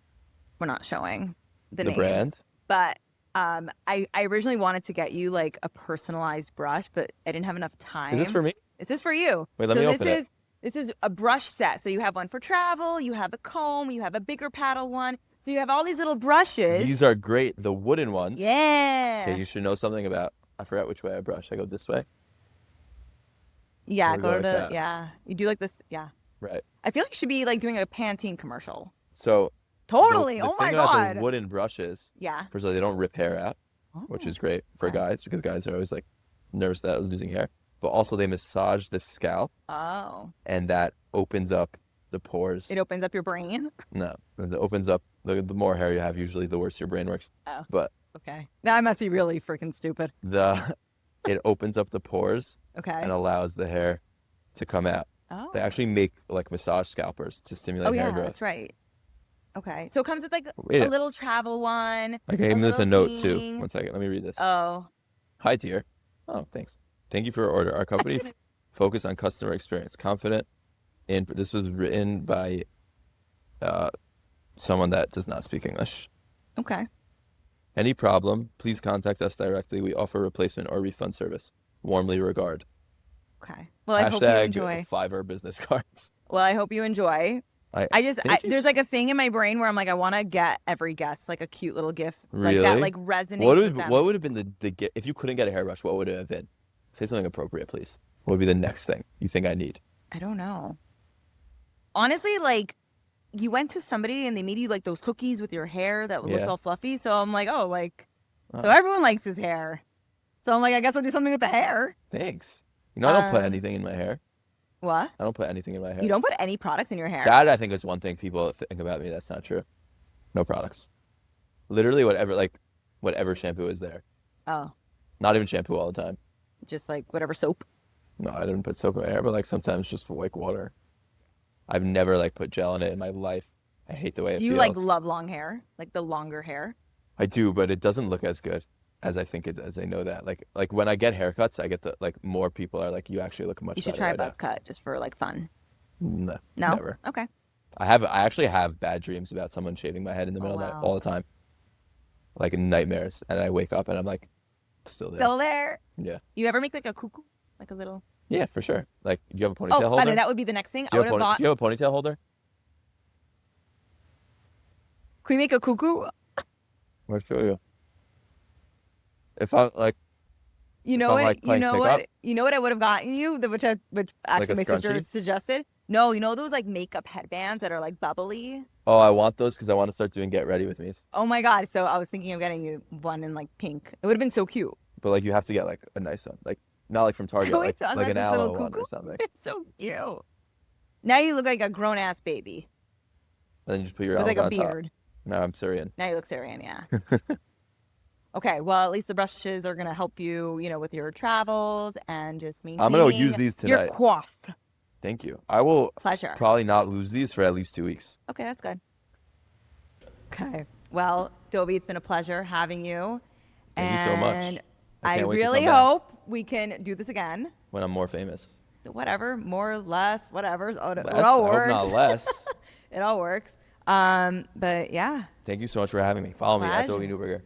Speaker 1: the names.
Speaker 2: Brand?
Speaker 1: But I originally wanted to get you like a personalized brush, but I didn't have enough time.
Speaker 2: Is this for me?
Speaker 1: This is for you.
Speaker 2: Wait, let me open it.
Speaker 1: This is a brush set. So you have one for travel, you have a comb, you have a bigger paddle one. So you have all these little brushes.
Speaker 2: These are great. The wooden ones.
Speaker 1: Yeah.
Speaker 2: Okay, you should know something about, I forgot which way I brush. I go this way?
Speaker 1: Yeah, You do like this, yeah.
Speaker 2: Right.
Speaker 1: I feel like you should be like doing a Pantene commercial.
Speaker 2: So.
Speaker 1: Totally.
Speaker 2: The
Speaker 1: oh my
Speaker 2: thing
Speaker 1: God.
Speaker 2: about the wooden brushes.
Speaker 1: Yeah.
Speaker 2: First of all, they don't rip hair out, which is great for guys because guys are always like nervous about losing hair. But also they massage the scalp.
Speaker 1: Oh.
Speaker 2: And that opens up the pores.
Speaker 1: It opens up your brain?
Speaker 2: No. It opens up, the more hair you have, usually the worse your brain works.
Speaker 1: Oh.
Speaker 2: But.
Speaker 1: Okay. Now I must be really freaking stupid.
Speaker 2: It opens up the pores.
Speaker 1: Okay.
Speaker 2: And allows the hair to come out.
Speaker 1: Oh.
Speaker 2: They actually make like massage scalpers to stimulate hair growth.
Speaker 1: That's right. Okay. So it comes with like a little travel one.
Speaker 2: I came with a note too. One second. Let me read this.
Speaker 1: Oh.
Speaker 2: Hi, dear. Oh, thanks. Thank you for your order. Our company focus on customer experience. Confident in. This was written by someone that does not speak English.
Speaker 1: Okay.
Speaker 2: Any problem, please contact us directly. We offer replacement or refund service. Warmly regard.
Speaker 1: Okay. Well, I hope you enjoy.
Speaker 2: Fiverr business cards.
Speaker 1: Well, I hope you enjoy. There's like a thing in my brain where I'm like, I want to get every guest like a cute little gift.
Speaker 2: Really?
Speaker 1: Like that like resonates with them.
Speaker 2: What would have been the gift? If you couldn't get a hairbrush, what would it have been? Say something appropriate, please. What would be the next thing you think I need?
Speaker 1: I don't know. Honestly, like, you went to somebody and they made you like those cookies with your hair that looks all fluffy. So I'm like, so everyone likes his hair. So I'm like, I guess I'll do something with the hair.
Speaker 2: Thanks. You know, I don't put anything in my hair.
Speaker 1: What?
Speaker 2: I don't put anything in my hair.
Speaker 1: You don't put any products in your hair?
Speaker 2: That, I think, is one thing people think about me that's not true. No products. Literally whatever shampoo is there.
Speaker 1: Oh.
Speaker 2: Not even shampoo all the time.
Speaker 1: Just like whatever soap?
Speaker 2: No, I didn't put soap in my hair, but like sometimes just like water. I've never like put gel in it in my life. I hate the way it feels.
Speaker 1: Do you like love long hair? Like the longer hair?
Speaker 2: I do, but it doesn't look as good as I think it, as I know that. Like when I get haircuts, I get the like more people are like, you actually look much better.
Speaker 1: You should try a buzz cut just for like fun.
Speaker 2: No, never.
Speaker 1: Okay.
Speaker 2: I actually have bad dreams about someone shaving my head in the middle of the night all the time. Like nightmares, and I wake up and I'm like, still there.
Speaker 1: Still there.
Speaker 2: Yeah.
Speaker 1: You ever make like a cuckoo, like a little?
Speaker 2: Yeah, for sure. Like, do you have a ponytail holder?
Speaker 1: I mean, that would be the next thing.
Speaker 2: Do you have a ponytail holder?
Speaker 1: Can we make a cuckoo?
Speaker 2: I'll show you. If I like,
Speaker 1: You
Speaker 2: if
Speaker 1: know
Speaker 2: I'm,
Speaker 1: what?
Speaker 2: like,
Speaker 1: You
Speaker 2: playing
Speaker 1: know
Speaker 2: pickup?
Speaker 1: what? You know what I would have gotten you? Which actually
Speaker 2: a
Speaker 1: my sister
Speaker 2: scrunchie?
Speaker 1: suggested. No, you know those like makeup headbands that are like bubbly.
Speaker 2: Oh, I want those because I want to start doing get ready with me.
Speaker 1: Oh my god! So I was thinking of getting you one in like pink. It would have been so cute.
Speaker 2: But like, you have to get like a nice one, like not like from Target,
Speaker 1: Wait,
Speaker 2: like
Speaker 1: so I'm
Speaker 2: like
Speaker 1: like
Speaker 2: an
Speaker 1: this little
Speaker 2: aloe one
Speaker 1: cuckoo.
Speaker 2: or something.
Speaker 1: It's so cute. Now you look like a grown ass baby
Speaker 2: And then you just put your
Speaker 1: with
Speaker 2: aloe
Speaker 1: like a
Speaker 2: on top.
Speaker 1: beard.
Speaker 2: No, I'm Syrian.
Speaker 1: Now you look Syrian, yeah. Okay, well at least the brushes are gonna help you, with your travels and just maintaining
Speaker 2: I'm gonna use these
Speaker 1: your
Speaker 2: tonight.
Speaker 1: coif.
Speaker 2: Thank you. I will
Speaker 1: Pleasure.
Speaker 2: probably not lose these for at least 2 weeks.
Speaker 1: Okay, that's good. Okay. Well, Dovie, it's been a pleasure having you.
Speaker 2: Thank you so much.
Speaker 1: And
Speaker 2: I
Speaker 1: I
Speaker 2: can't wait to
Speaker 1: really
Speaker 2: come back.
Speaker 1: hope we can do this again.
Speaker 2: When I'm more famous.
Speaker 1: Whatever, more, less, whatever. It all
Speaker 2: Less? I hope
Speaker 1: works.
Speaker 2: not less.
Speaker 1: It all works. But yeah.
Speaker 2: Thank you so much for having me. Follow me at
Speaker 1: Pleasure.
Speaker 2: Dovie Neuberger.